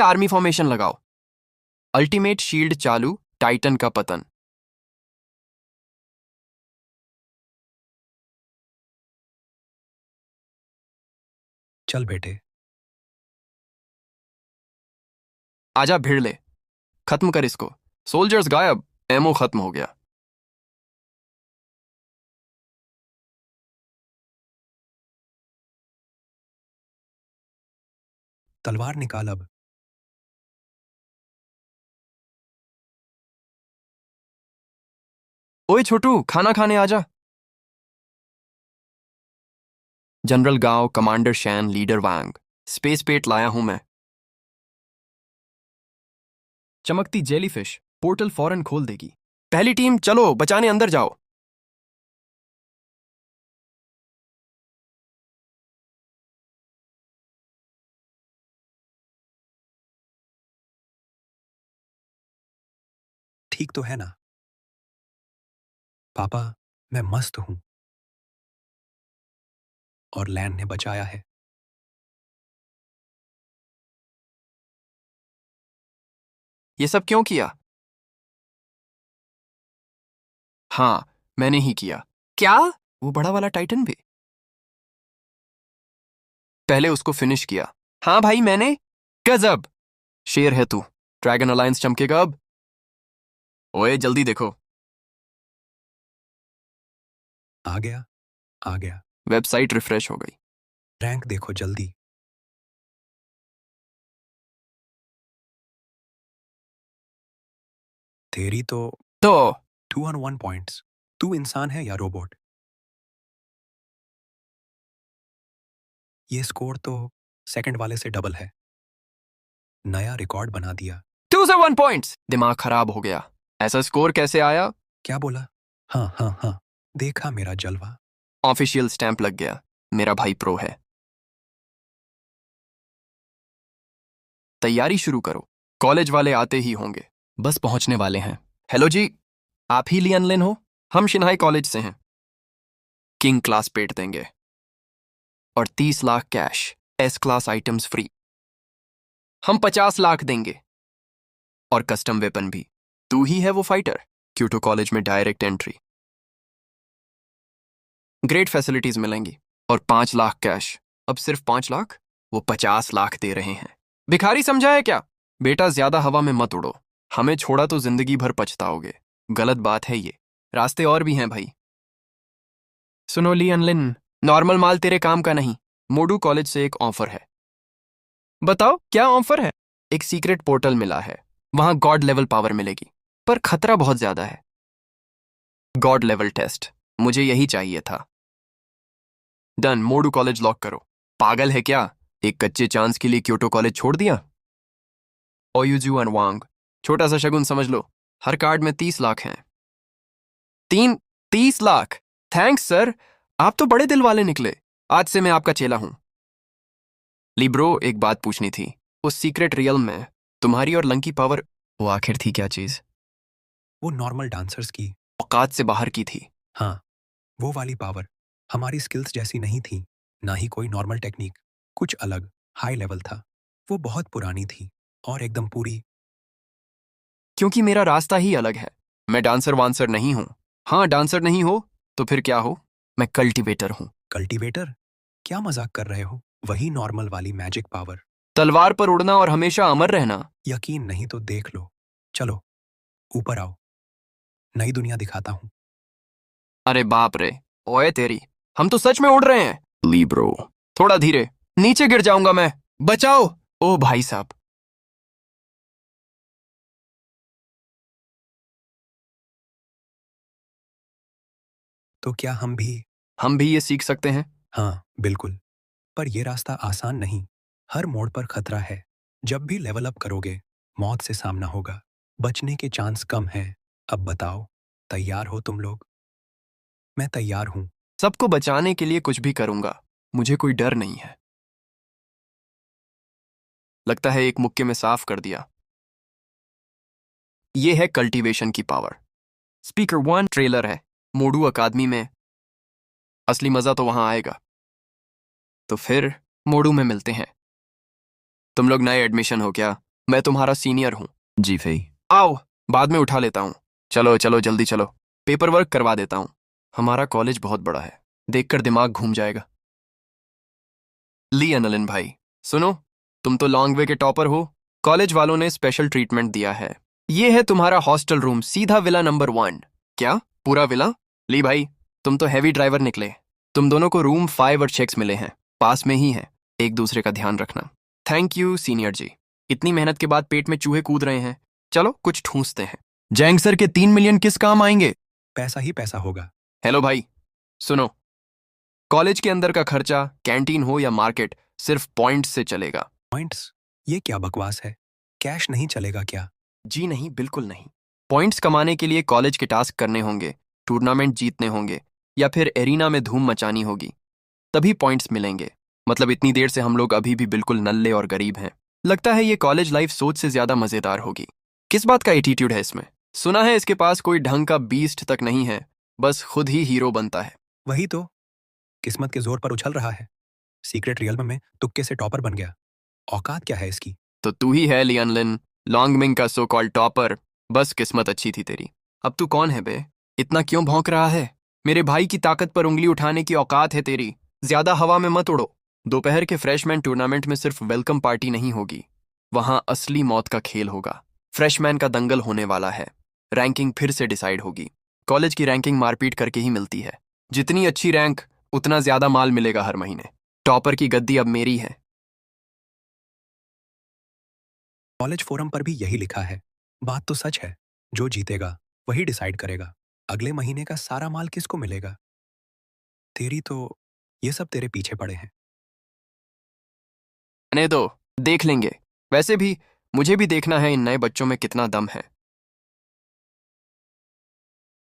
S1: आर्मी फॉर्मेशन लगाओ। अल्टीमेट शील्ड चालू, टाइटन का पतन।
S2: चल बेटे।
S1: आजा भिड़ ले, खत्म कर इसको। सोल्जर्स गायब, एमओ खत्म हो गया।
S2: तलवार निकाल अब।
S1: ओए छोटू, खाना खाने आजा। जनरल गाओ, कमांडर शैन, लीडर वांग, स्पेस पेट लाया हूं मैं। चमकती जेलीफिश पोर्टल फौरन खोल देगी। पहली टीम चलो, बचाने अंदर जाओ।
S2: ठीक तो है ना? पापा, मैं मस्त हूं और लैंड ने बचाया है।
S1: ये सब क्यों किया? हाँ, मैंने ही किया। क्या? वो बड़ा वाला टाइटन भी? पहले उसको फिनिश किया। हाँ भाई, मैंने। गजब, शेर है तू। ड्रैगन अलायंस चमकेगा अब। ओए जल्दी देखो।
S2: आ गया, आ गया।
S1: वेबसाइट रिफ्रेश हो गई।
S2: रैंक देखो जल्दी। तेरी तो
S1: तो
S2: 2 on 1 पॉइंट्स। तू इंसान है या रोबोट? ये स्कोर तो सेकंड वाले से डबल है। नया रिकॉर्ड बना दिया।
S1: 2 से 1 पॉइंट्स। दिमाग खराब हो गया। ऐसा स्कोर कैसे आया?
S2: क्या बोला? हाँ हाँ हाँ, देखा मेरा जलवा।
S1: ऑफिशियल स्टैंप लग गया। मेरा भाई प्रो है। तैयारी शुरू करो। कॉलेज वाले आते ही होंगे। बस पहुंचने वाले हैं। हेलो जी, आप ही लियन लिन हो? हम शिन्हाई कॉलेज से हैं। किंग क्लास पेट देंगे और 30 lakh cash, S class items free. हम 50 लाख देंगे और कस्टम वेपन भी। तू ही है वो फाइटर? क्यूटो कॉलेज में डायरेक्ट एंट्री, ग्रेट फैसिलिटीज मिलेंगी और 5 लाख कैश। अब सिर्फ 5 लाख? वो 50 लाख दे रहे हैं। भिखारी समझा है क्या? बेटा ज्यादा हवा में मत उड़ो। हमें छोड़ा तो जिंदगी भर पछताओगे। गलत बात है ये। रास्ते और भी हैं भाई। सुनो लियन लिन, नॉर्मल माल तेरे काम का नहीं। मोडू कॉलेज से एक ऑफर है। बताओ क्या ऑफर है? एक सीक्रेट पोर्टल मिला है। वहां गॉड लेवल पावर मिलेगी, पर खतरा बहुत ज्यादा है। गॉड लेवल टेस्ट, मुझे यही चाहिए था। डन, मोडू कॉलेज लॉक करो। पागल है क्या? एक कच्चे चांस के लिए क्योटो कॉलेज छोड़ दिया? ओयूजू एंड वांग, छोटा सा शगुन समझ लो। हर कार्ड में 30 लाख हैं। 30 लाख? थैंक्स सर, आप तो बड़े दिल वाले निकले। आज से मैं आपका चेला हूं। लिब्रो, एक बात पूछनी थी। उस सीक्रेट रियल में तुम्हारी और लंकी पावर, वो आखिर थी क्या चीज?
S2: वो नॉर्मल डांसर्स की।
S1: औकात से बाहर की थी।
S2: हाँ, वो वाली पावर हमारी स्किल्स जैसी नहीं थी। ना ही कोई नॉर्मल टेक्निक, कुछ अलग, हाई लेवल था। वो बहुत पुरानी थी और एकदम पूरी।
S1: क्योंकि मेरा रास्ता ही अलग है। मैं डांसर वांसर नहीं हूं। हाँ, डांसर नहीं हो तो फिर क्या हो? मैं कल्टीवेटर हूं।
S2: कल्टीवेटर? क्या मजाक कर रहे हो? वही नॉर्मल वाली मैजिक पावर।
S1: तलवार पर उड़ना और हमेशा अमर रहना।
S2: यकीन नहीं तो देख लो। चलो ऊपर आओ, नई दुनिया दिखाता हूँ।
S1: अरे बाप रे, ओए तेरी, हम तो सच में उड़ रहे हैं। लीब्रो, थोड़ा धीरे, नीचे गिर जाऊंगा मैं। बचाओ। ओ भाई साहब।
S2: तो क्या
S1: हम भी ये सीख सकते हैं?
S2: हाँ बिल्कुल, पर ये रास्ता आसान नहीं। हर मोड़ पर खतरा है। जब भी लेवल अप करोगे, मौत से सामना होगा। बचने के चांस कम हैं। अब बताओ, तैयार हो तुम लोग? मैं तैयार हूँ।
S1: सबको बचाने के लिए कुछ भी करूंगा। मुझे कोई डर नहीं है। लगता है एक मुक्के में साफ कर दिया। ये है कल्टीवेशन की पावर। स्पीकर 1 ट्रेलर है। मोडू अकादमी में। असली मजा तो वहां आएगा। तो फिर मोडू में मिलते हैं। तुम लोग नए एडमिशन हो क्या? मैं तुम्हारा सीनियर हूं। जी फई। आओ, बाद में उठा लेता हूं। चलो चलो जल्दी चलो, पेपर वर्क करवा देता हूं। हमारा कॉलेज बहुत बड़ा है, देखकर दिमाग घूम जाएगा। ली अनलिन भाई, सुनो, तुम तो लॉन्ग वे के टॉपर हो। कॉलेज वालों ने स्पेशल ट्रीटमेंट दिया है। ये है तुम्हारा हॉस्टल रूम, सीधा विला नंबर 1। क्या पूरा विला? ली भाई, तुम तो हैवी ड्राइवर निकले। तुम दोनों को रूम 5 और 6 मिले हैं, पास में ही है। एक दूसरे का ध्यान रखना। थैंक यू सीनियर जी। इतनी मेहनत के बाद पेट में चूहे कूद रहे हैं। चलो कुछ ठूंसते हैं। जैंग सर के 3 मिलियन किस काम आएंगे?
S2: पैसा ही पैसा होगा।
S1: हेलो भाई, सुनो। कॉलेज के अंदर का खर्चा, कैंटीन हो या मार्केट, सिर्फ पॉइंट्स से चलेगा।
S2: पॉइंट्स? ये क्या बकवास है? कैश नहीं चलेगा क्या?
S1: जी नहीं, बिल्कुल नहीं। पॉइंट्स कमाने के लिए कॉलेज के टास्क करने होंगे, टूर्नामेंट जीतने होंगे, या फिर एरिना में धूम मचानी होगी, तभी पॉइंट्स मिलेंगे। मतलब इतनी देर से हम लोग अभी भी बिल्कुल नल्ले और गरीब हैं। लगता है ये कॉलेज लाइफ सोच से ज्यादा मजेदार होगी। किस बात का एटीट्यूड है इसमें? सुना है इसके पास कोई ढंग का बीस्ट तक नहीं है, बस खुद ही हीरो बनता है।
S2: वही तो, किस्मत के जोर पर उछल रहा है। सीक्रेट रियल में तुक्के से टॉपर बन गया। औकात क्या है इसकी?
S1: तो तू ही है लियन लिन, लॉन्गमिंग का सो कॉल्ड टॉपर। बस किस्मत अच्छी थी तेरी। अब तू कौन है बे? इतना क्यों भौंक रहा है? मेरे भाई की ताकत पर उंगली उठाने की औकात है तेरी। ज्यादा हवा में मत उड़ो। दोपहर के फ्रेशमैन टूर्नामेंट में सिर्फ वेलकम पार्टी नहीं होगी, वहां असली मौत का खेल होगा। फ्रेशमैन का दंगल होने वाला है। रैंकिंग फिर से डिसाइड होगी। कॉलेज की रैंकिंग मारपीट करके ही मिलती है। जितनी अच्छी रैंक, उतना ज्यादा माल मिलेगा हर महीने। टॉपर की गद्दी अब मेरी है।
S2: कॉलेज फोरम पर भी यही लिखा है। बात तो सच है, जो जीतेगा वही डिसाइड करेगा अगले महीने का सारा माल किसको मिलेगा। तेरी तो ये सब तेरे पीछे पड़े हैं।
S1: रहने दो, देख लेंगे। वैसे भी मुझे भी देखना है इन नए बच्चों में कितना दम है।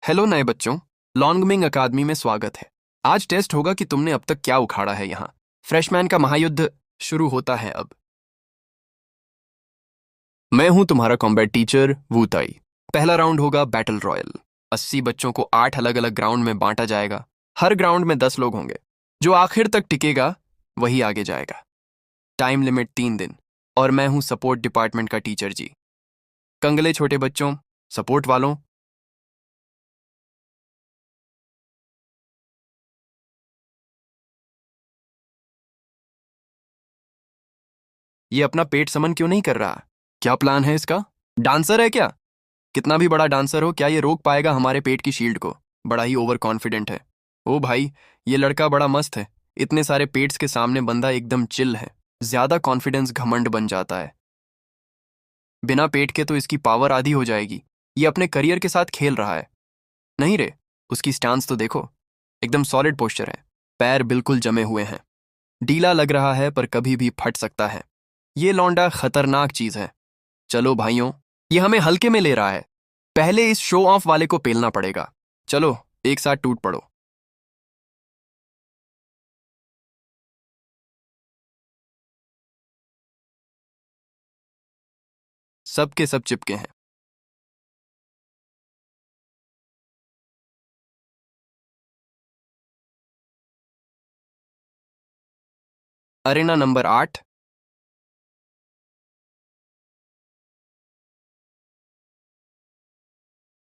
S1: हेलो नए बच्चों, लॉन्गमिंग अकादमी में स्वागत है। आज टेस्ट होगा कि तुमने अब तक क्या उखाड़ा है यहाँ। फ्रेशमैन का महायुद्ध शुरू होता है अब। मैं हूं तुम्हारा कॉम्बैट टीचर वू ताई। पहला राउंड होगा बैटल रॉयल। 80 बच्चों को 8 अलग अलग ग्राउंड में बांटा जाएगा। हर ग्राउंड में 10 लोग होंगे। जो आखिर तक टिकेगा वही आगे जाएगा। टाइम लिमिट 3 दिन। और मैं हूं सपोर्ट डिपार्टमेंट का टीचर जी। कंगले छोटे बच्चों, सपोर्ट वालों, ये अपना पेट समन क्यों नहीं कर रहा? क्या प्लान है इसका? डांसर है क्या? कितना भी बड़ा डांसर हो, क्या ये रोक पाएगा हमारे पेट की शील्ड को? बड़ा ही ओवर कॉन्फिडेंट है। ओ भाई, ये लड़का बड़ा मस्त है। इतने सारे पेट्स के सामने बंदा एकदम चिल है। ज्यादा कॉन्फिडेंस घमंड बन जाता है। बिना पेट के तो इसकी पावर आधी हो जाएगी। ये अपने करियर के साथ खेल रहा है। नहीं रे, उसकी स्टांस तो देखो। एकदम सॉलिड पोस्चर है। पैर बिल्कुल जमे हुए हैं। ढीला लग रहा है पर कभी भी फट सकता है। ये लौंडा खतरनाक चीज है। चलो भाइयों, ये हमें हल्के में ले रहा है। पहले इस शो ऑफ वाले को पेलना पड़ेगा। चलो, एक साथ टूट पड़ो। सब के सब चिपके हैं। Arena number 8।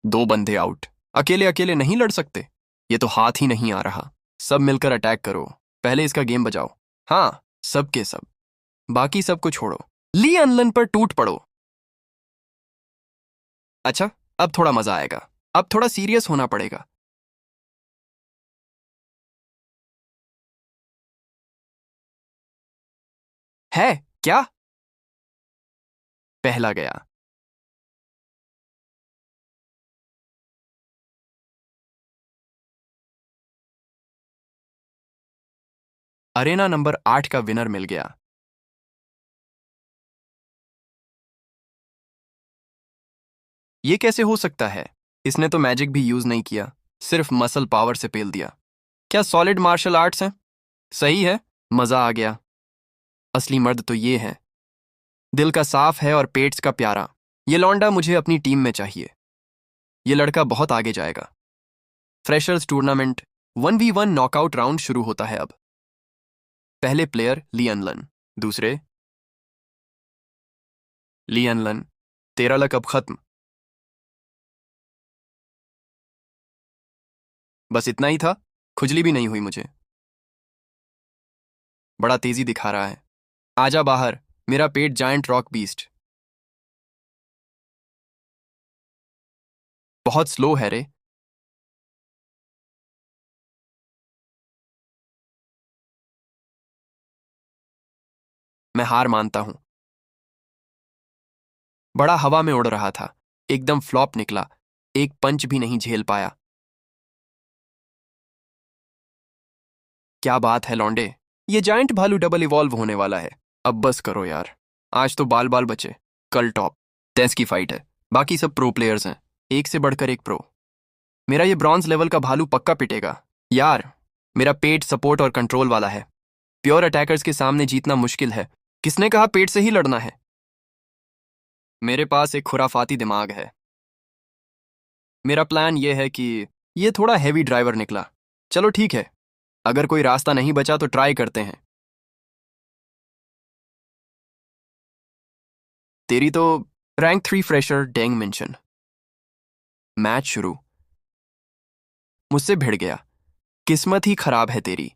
S1: दो बंदे आउट। अकेले अकेले नहीं लड़ सकते। ये तो हाथ ही नहीं आ रहा। सब मिलकर अटैक करो। पहले इसका गेम बजाओ। हाँ, सब के सब। बाकी सबको छोड़ो। ली अनलन पर टूट पड़ो। अच्छा, अब थोड़ा मजा आएगा। अब थोड़ा सीरियस होना पड़ेगा। है क्या? पहला गया। अरेना नंबर 8 का विनर मिल गया। ये कैसे हो सकता है? इसने तो मैजिक भी यूज नहीं किया, सिर्फ मसल पावर से पेल दिया। क्या सॉलिड मार्शल आर्ट्स हैं? सही है, मजा आ गया। असली मर्द तो ये है। दिल का साफ है और पेट्स का प्यारा। ये लौंडा मुझे अपनी टीम में चाहिए। ये लड़का बहुत आगे जाएगा। Freshers tournament 1v1 knockout round शुरू होता है अब। पहले प्लेयर लियन लन। दूसरे लियन लन। तेरा लक अब खत्म। बस इतना ही था। खुजली भी नहीं हुई मुझे। बड़ा तेजी दिखा रहा है। आजा बाहर, मेरा पेट जायंट रॉक बीस्ट। बहुत स्लो है रे। मैं हार मानता हूं। बड़ा हवा में उड़ रहा था। एकदम फ्लॉप निकला। एक पंच भी नहीं झेल पाया। क्या बात है लौंडे, ये जायंट भालू डबल इवॉल्व होने वाला है। अब बस करो यार, आज तो बाल बाल बचे। कल टॉप 10 की फाइट है, बाकी सब प्रो प्लेयर्स हैं, एक से बढ़कर एक प्रो। मेरा ये ब्रॉन्ज लेवल का भालू पक्का पिटेगा यार। मेरा पेट सपोर्ट और कंट्रोल वाला है। प्योर अटैकर्स के सामने जीतना मुश्किल है। किसने कहा पेट से ही लड़ना है? मेरे पास एक खुराफाती दिमाग है। मेरा प्लान ये है कि ये थोड़ा हैवी ड्राइवर निकला। चलो ठीक है, अगर कोई रास्ता नहीं बचा तो ट्राई करते हैं। तेरी तो rank 3 fresher Deng mansion. Match शुरू। मुझसे भिड़ गया। किस्मत ही खराब है तेरी।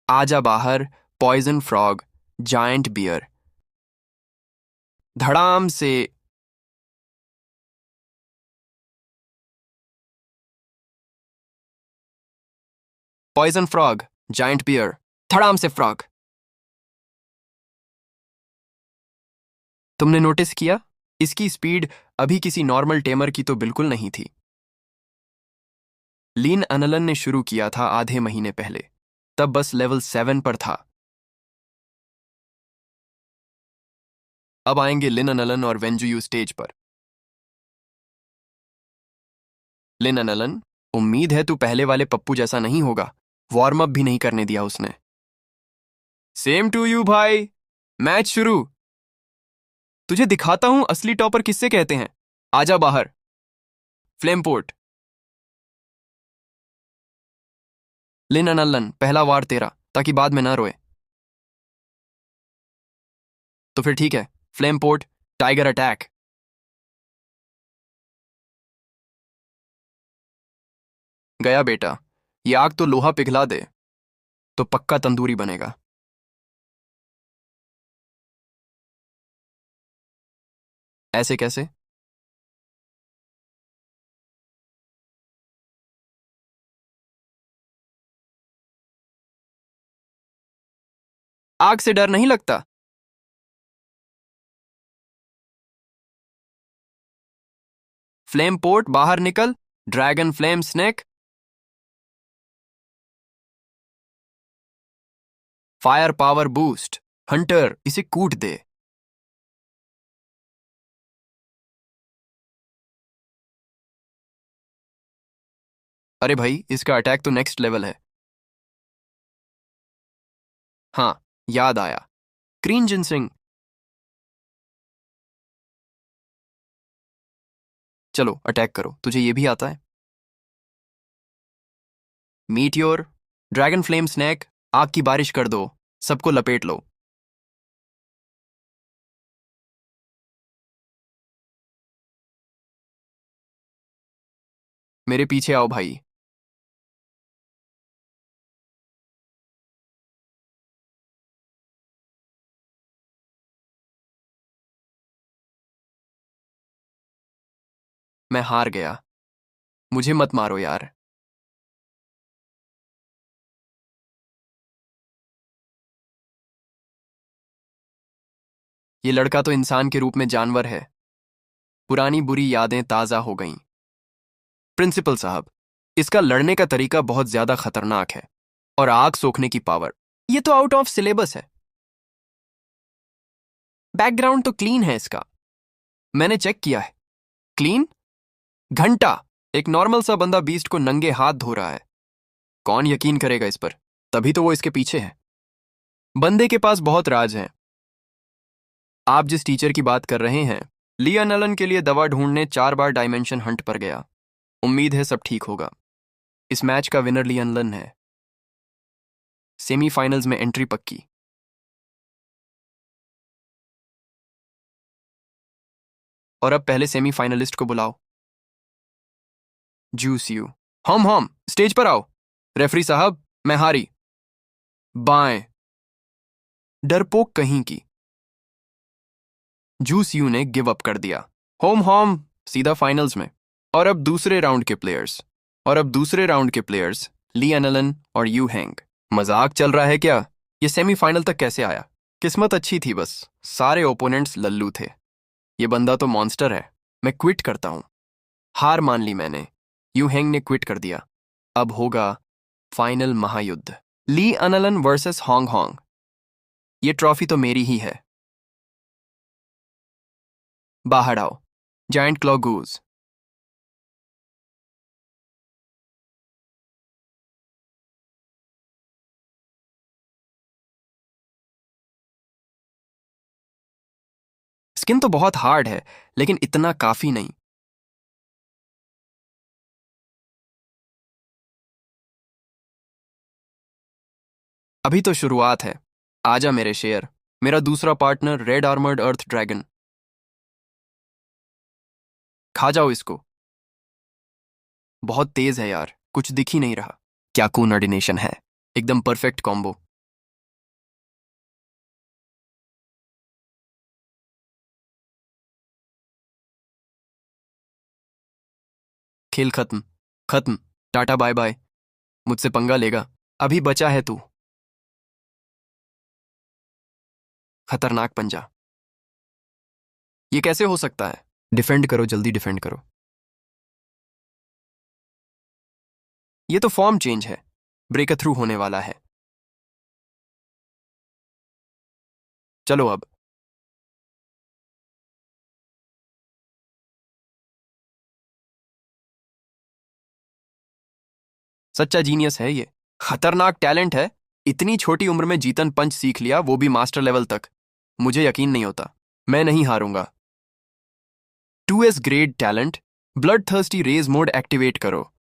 S1: आजा बाहर, पॉइजन फ्रॉग, जायंट बियर। धड़ाम से। पॉइजन फ्रॉग, जायंट बियर, धड़ाम से फ्रॉग। तुमने नोटिस किया? इसकी स्पीड अभी किसी नॉर्मल टेमर की तो बिल्कुल नहीं थी। लीन अनलन ने शुरू किया था आधे महीने पहले, तब बस लेवल 7 पर था। अब आएंगे लिन अनलन और वेंजुयू स्टेज पर। लिन अनलन, उम्मीद है तू पहले वाले पप्पू जैसा नहीं होगा। वार्म अप भी नहीं करने दिया उसने। सेम टू यू भाई। मैच शुरू। तुझे दिखाता हूं असली टॉपर किससे कहते हैं। आजा बाहर, फ्लेमपोर्ट। लिन अनलन, पहला वार तेरा, ताकि बाद में ना रोए। तो फिर ठीक है, फ्लेमपोर्ट, टाइगर अटैक। गया बेटा। ये आग तो लोहा पिघला दे तो पक्का तंदूरी बनेगा। ऐसे कैसे? आग से डर नहीं लगता? फ्लेम पोर्ट, बाहर निकल। Dragon flame snake. Fire power boost. Hunter, इसे कूट दे। अरे भाई, इसका अटैक तो नेक्स्ट लेवल है। हाँ, याद आया। क्रीन जिनसिंग। चलो अटैक करो, तुझे ये भी आता है। मीटियोर, ड्रैगन फ्लेम स्नैक, आग की बारिश कर दो, सबको लपेट लो। मेरे पीछे आओ भाई। मैं हार गया। मुझे मत मारो यार। ये लड़का तो इंसान के रूप में जानवर है। पुरानी बुरी यादें ताज़ा हो गईं। प्रिंसिपल साहब, इसका लड़ने का तरीका बहुत ज्यादा खतरनाक है। और आग सोखने की पावर, ये तो आउट ऑफ सिलेबस है। बैकग्राउंड तो क्लीन है इसका, मैंने चेक किया है। क्लीन? घंटा। एक नॉर्मल सा बंदा बीस्ट को नंगे हाथ धो रहा है। कौन यकीन करेगा इस पर? तभी तो वो इसके पीछे है। बंदे के पास बहुत राज हैं। आप जिस टीचर की बात कर रहे हैं, लियान एलन के लिए दवा ढूंढने 4 बार डायमेंशन हंट पर गया। उम्मीद है सब ठीक होगा। इस मैच का विनर लियान एलन है। सेमीफाइनल्स में एंट्री पक्की। और अब पहले सेमीफाइनलिस्ट को बुलाओ। Juice you. हम स्टेज पर आओ। रेफरी साहब, मैं हारी। बाएं। डरपोक कहीं की। जूस यू ने गिव अप कर दिया। होम सीधा फाइनल्स में। और अब दूसरे राउंड के प्लेयर्स लियान एलन और यू हैंग। मजाक चल रहा है क्या? ये सेमीफाइनल तक कैसे आया? किस्मत अच्छी थी बस, सारे ओपोनेंट्स लल्लू थे। ये बंदा तो मॉन्स्टर है। मैं क्विट करता हूं। हार मान ली मैंने। यू हैंग ने क्विट कर दिया। अब होगा फाइनल महायुद्ध। ली अनलन वर्सेस हांग हांग। ये ट्रॉफी तो मेरी ही है। बाहर आओ, जायंट क्लॉ गूज। स्किन तो बहुत हार्ड है, लेकिन इतना काफी नहीं। अभी तो शुरुआत है। आजा मेरे शेर, मेरा दूसरा पार्टनर रेड आर्मर्ड अर्थ ड्रैगन। खा जाओ इसको। बहुत तेज है यार, कुछ दिख ही नहीं रहा। क्या कोऑर्डिनेशन है, एकदम परफेक्ट कॉम्बो। खेल खत्म। खत्म। Tata bye bye. मुझसे पंगा लेगा? अभी बचा है तू। खतरनाक पंजा। ये कैसे हो सकता है? डिफेंड करो, जल्दी डिफेंड करो। ये तो फॉर्म चेंज है, ब्रेक थ्रू होने वाला है। चलो अब। सच्चा जीनियस है ये। खतरनाक टैलेंट है। इतनी छोटी उम्र में जीतन पंच सीख लिया, वो भी मास्टर लेवल तक। मुझे यकीन नहीं होता। मैं नहीं हारूंगा। 2S grade talent. Blood thirsty raise mode activate करो।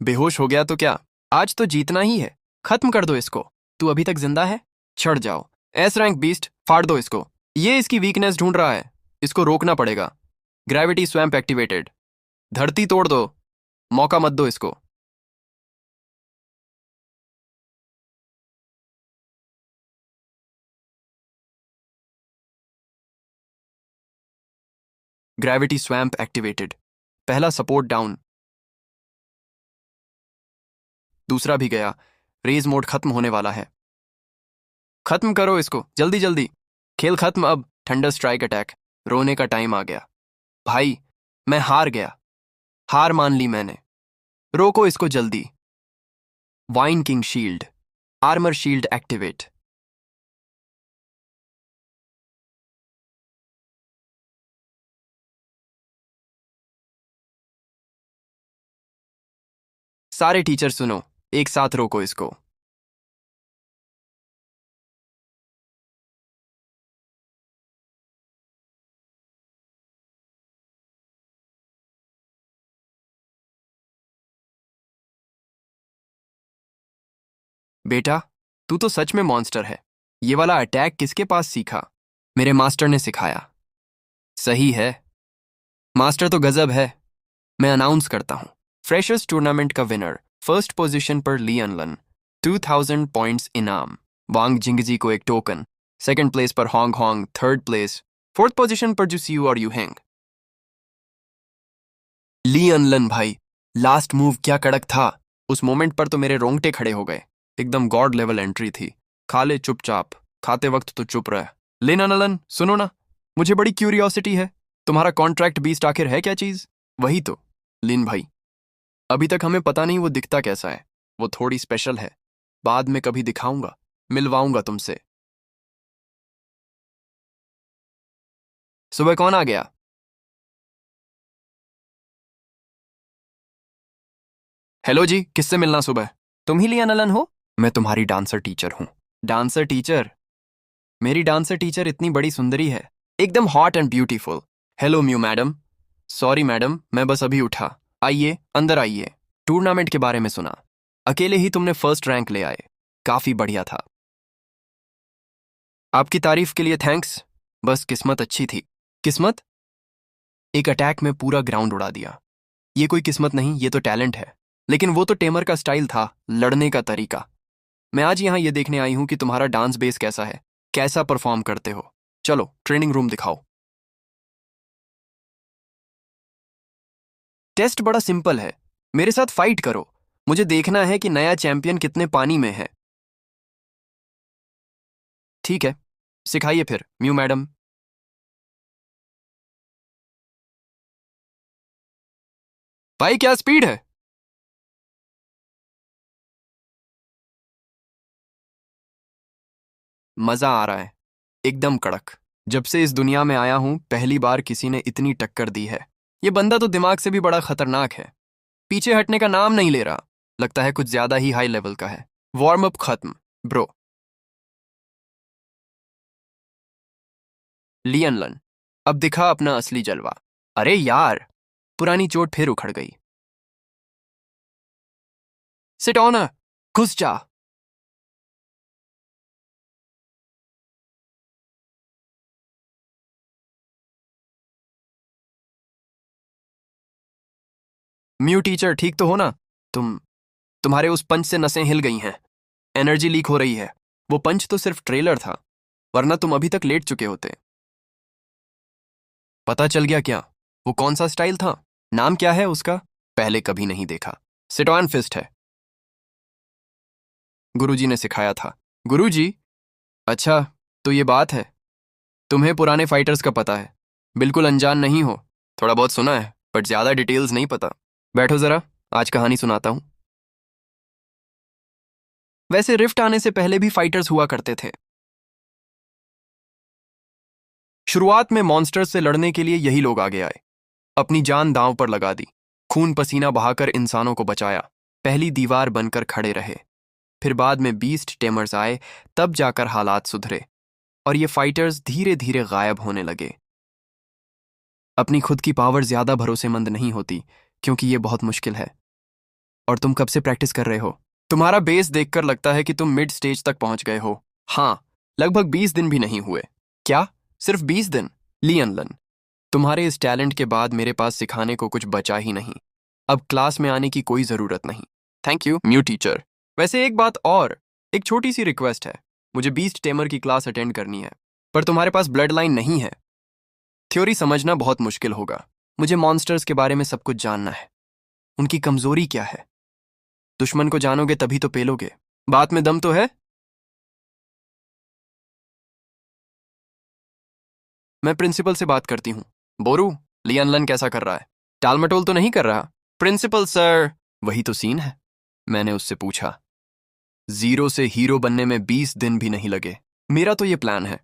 S1: बेहोश हो गया तो क्या, आज तो जीतना ही है। खत्म कर दो इसको। तू अभी तक जिंदा है? चढ़ जाओ। एस रैंक बीस्ट, फाड़ दो इसको। ये इसकी वीकनेस ढूंढ रहा है, इसको रोकना पड़ेगा। Gravity swamp activated. धरती तोड़ दो। मौका मत दो इसको। Gravity swamp activated. पहला सपोर्ट डाउन। दूसरा भी गया। रेज मोड खत्म होने वाला है। खत्म करो इसको, जल्दी जल्दी। खेल खत्म अब। Thunder strike attack. रोने का टाइम आ गया। भाई, मैं हार गया। हार मान ली मैंने। रोको इसको जल्दी। Wine king shield. Armour shield activate. सारे टीचर सुनो, एक साथ रोको इसको। बेटा, तू तो सच में मॉन्स्टर है। ये वाला अटैक किसके पास सीखा? मेरे मास्टर ने सिखाया। सही है, मास्टर तो गजब है। मैं अनाउंस करता हूं, फ्रेशर्स टूर्नामेंट का विनर। फर्स्ट पोजीशन पर ली अनलन, 2000 पॉइंट्स इनाम। वांग जिंगजी को एक टोकन। सेकंड प्लेस पर Hong Hong, third place. Fourth position पर जुसियू और यूहेंग। ली अनलन भाई, लास्ट मूव क्या कड़क था। उस मोमेंट पर तो मेरे रोंगटे खड़े हो गए। एकदम गॉड लेवल एंट्री थी। खा ले चुपचाप, खाते वक्त तो चुप रह। लिन अनलन, सुनो ना, मुझे बड़ी क्यूरियोसिटी है। तुम्हारा कॉन्ट्रैक्ट बीस्ट आखिर है क्या चीज? वही तो, लिन भाई। अभी तक हमें पता नहीं वो दिखता कैसा है। वो थोड़ी स्पेशल है। बाद में कभी दिखाऊंगा, मिलवाऊंगा तुमसे। सुबह कौन आ गया? हेलो जी, किससे मिलना सुबह? तुम ही लिया नलन हो? मैं तुम्हारी डांसर टीचर हूँ। Dancer teacher? मेरी डांसर टीचर इतनी बड़ी सुंदरी है, एकदम hot and beautiful. Hello mu madam. Sorry madam, मैं बस अभी उठा। आइए, अंदर आइए। टूर्नामेंट के बारे में सुना, अकेले ही तुमने फर्स्ट रैंक ले आए। काफी बढ़िया था। आपकी तारीफ के लिए थैंक्स। बस किस्मत अच्छी थी। किस्मत? एक अटैक में पूरा ग्राउंड उड़ा दिया। ये कोई किस्मत नहीं, ये तो टैलेंट है। लेकिन वो तो टेमर का स्टाइल था, लड़ने का तरीका। मैं आज यहाँ ये देखने आई हूँ कि तुम्हारा डांस बेस कैसा है, कैसा परफॉर्म करते हो। चलो ट्रेनिंग रूम दिखाओ। टेस्ट बड़ा सिंपल है, मेरे साथ फाइट करो। मुझे देखना है कि नया चैंपियन कितने पानी में है। ठीक है, सिखाइए फिर म्यू मैडम। भाई क्या स्पीड है। मजा आ रहा है, एकदम कड़क। जब से इस दुनिया में आया हूं पहली बार किसी ने इतनी टक्कर दी है। ये बंदा तो दिमाग से भी बड़ा खतरनाक है, पीछे हटने का नाम नहीं ले रहा। लगता है कुछ ज्यादा ही हाई लेवल का है। वार्म अप खत्म ब्रो। लियनलन, अब दिखा अपना असली जलवा। अरे यार, पुरानी चोट फिर उखड़ गई। सिट ऑन, घुस जा। म्यू टीचर, ठीक तो हो ना? तुम्हारे उस पंच से नसें हिल गई हैं, एनर्जी लीक हो रही है। वो पंच तो सिर्फ ट्रेलर था, वरना तुम अभी तक लेट चुके होते। पता चल गया क्या? वो कौन सा स्टाइल था? नाम क्या है उसका? पहले कभी नहीं देखा। सिटॉन फिस्ट है, गुरुजी ने सिखाया था। गुरुजी? अच्छा, तो ये बात है। तुम्हें पुराने फाइटर्स का पता है, बिल्कुल अनजान नहीं हो। थोड़ा बहुत सुना है, बट ज्यादा डिटेल्स नहीं पता। बैठो जरा, आज कहानी सुनाता हूं। वैसे रिफ्ट आने से पहले भी फाइटर्स हुआ करते थे। शुरुआत में मॉन्स्टर्स से लड़ने के लिए यही लोग आगे आए, अपनी जान दांव पर लगा दी, खून पसीना बहाकर इंसानों को बचाया, पहली दीवार बनकर खड़े रहे। फिर बाद में बीस्ट टेमर्स आए, तब जाकर हालात सुधरे और ये फाइटर्स धीरे धीरे गायब होने लगे। अपनी खुद की पावर ज्यादा भरोसेमंद नहीं होती, क्योंकि ये बहुत मुश्किल है। और तुम कब से प्रैक्टिस कर रहे हो? तुम्हारा बेस देखकर लगता है कि तुम मिड स्टेज तक पहुंच गए हो। हाँ, लगभग 20 दिन भी नहीं हुए। क्या? सिर्फ 20 दिन? लियनलन, तुम्हारे इस टैलेंट के बाद मेरे पास सिखाने को कुछ बचा ही नहीं। अब क्लास में आने की कोई जरूरत नहीं। Thank you mu teacher. वैसे एक बात और, एक छोटी सी रिक्वेस्ट है। मुझे बीस्ट टेमर की क्लास अटेंड करनी है, पर तुम्हारे पास ब्लड लाइन नहीं है। थ्योरी समझना बहुत मुश्किल होगा। मुझे मॉन्स्टर्स के बारे में सब कुछ जानना है। उनकी कमजोरी क्या है? दुश्मन को जानोगे तभी तो पेलोगे। बात में दम तो है। मैं प्रिंसिपल से बात करती हूँ। बोरू, लियनलन कैसा कर रहा है? टालमटोल तो नहीं कर रहा? Principal sir. वही तो सीन है। मैंने उससे पूछा। 0 से हीरो बनने में 20 दिन भी नहीं लगे। मेरा तो ये प्लान है।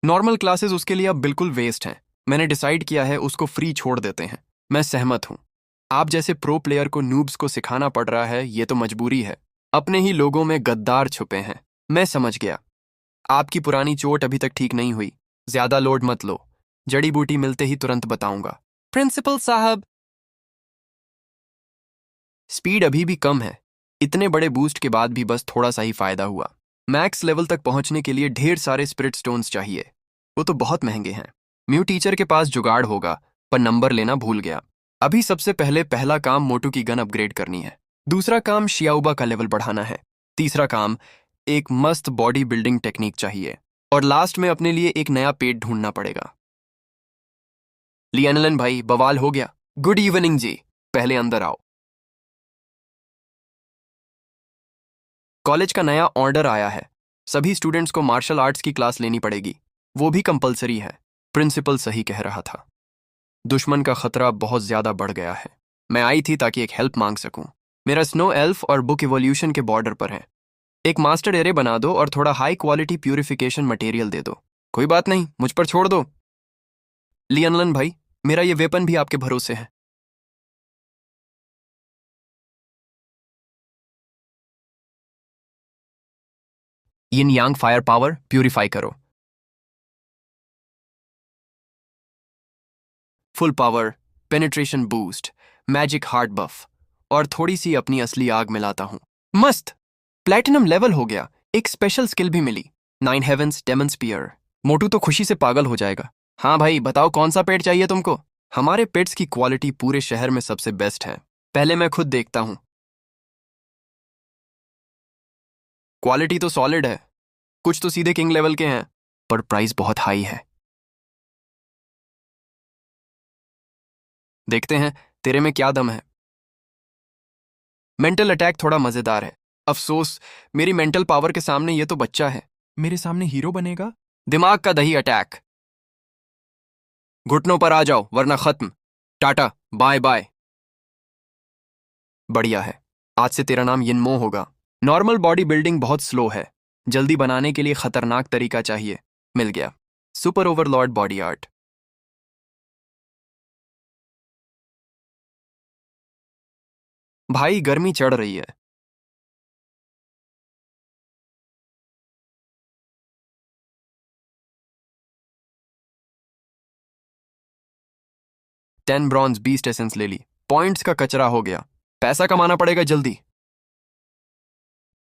S1: नॉर्मल क्लासेस उसके लिए अब बिल्कुल वेस्ट हैं। मैंने डिसाइड किया है उसको फ्री छोड़ देते हैं। मैं सहमत हूं। आप जैसे प्रो प्लेयर को नूब्स को सिखाना पड़ रहा है, ये तो मजबूरी है। अपने ही लोगों में गद्दार छुपे हैं। मैं समझ गया। आपकी पुरानी चोट अभी तक ठीक नहीं हुई। ज्यादा लोड मत लो। जड़ी बूटी मिलते ही तुरंत बताऊंगा। प्रिंसिपल साहब। स्पीड अभी भी कम है। इतने बड़े बूस्ट के बाद भी बस थोड़ा सा ही फायदा हुआ। मैक्स लेवल तक पहुंचने के लिए ढेर सारे स्पिरिट स्टोन्स चाहिए। वो तो बहुत महंगे हैं। म्यू टीचर के पास जुगाड़ होगा, पर नंबर लेना भूल गया। अभी सबसे पहले पहला काम मोटू की गन अपग्रेड करनी है। दूसरा काम शियाउबा का लेवल बढ़ाना है। तीसरा काम एक मस्त बॉडी बिल्डिंग टेक्निक चाहिए। और लास्ट में अपने लिए एक नया पेट ढूंढना पड़ेगा। लियनलन भाई, बवाल हो गया। गुड इवनिंग जी, पहले अंदर आओ। कॉलेज का नया ऑर्डर आया है। सभी स्टूडेंट्स को मार्शल आर्ट्स की क्लास लेनी पड़ेगी, वो भी कंपलसरी है। प्रिंसिपल सही कह रहा था। दुश्मन का खतरा बहुत ज्यादा बढ़ गया है। मैं आई थी ताकि एक हेल्प मांग सकूं। मेरा स्नो एल्फ और बुक इवोल्यूशन के बॉर्डर पर है। एक मास्टर एरे बना दो और थोड़ा हाई क्वालिटी प्यूरिफिकेशन मटेरियल दे दो। कोई बात नहीं, मुझ पर छोड़ दो। लियनलन भाई, मेरा ये वेपन भी आपके भरोसे है। Yin yang fire power purify करो। Full power, penetration boost, magic heart buff और थोड़ी सी अपनी असली आग मिलाता हूं। मस्त! प्लैटिनम लेवल हो गया। एक स्पेशल स्किल भी मिली, 9 हेवेंस डेमन स्पीयर। मोटू तो खुशी से पागल हो जाएगा। हाँ भाई, बताओ कौन सा पेट चाहिए तुमको? हमारे पेट्स की क्वालिटी पूरे शहर में सबसे बेस्ट है। पहले मैं खुद देखता हूं। क्वालिटी तो सॉलिड है, कुछ तो सीधे किंग लेवल के हैं, पर प्राइस बहुत हाई है। देखते हैं तेरे में क्या दम है। मेंटल अटैक थोड़ा मजेदार है। अफसोस, मेरी मेंटल पावर के सामने ये तो बच्चा है। मेरे सामने हीरो बनेगा? दिमाग का दही अटैक। घुटनों पर आ जाओ वरना खत्म। Tata, bye bye. बढ़िया है, आज से तेरा नाम यिनमो होगा। नॉर्मल बॉडी बिल्डिंग बहुत स्लो है, जल्दी बनाने के लिए खतरनाक तरीका चाहिए। मिल गया। Super Overlord body art. भाई गर्मी चढ़ रही है। टेन ब्रॉन्ज बीस्ट एसेंस ले ली। पॉइंट्स का कचरा हो गया। पैसा कमाना पड़ेगा जल्दी।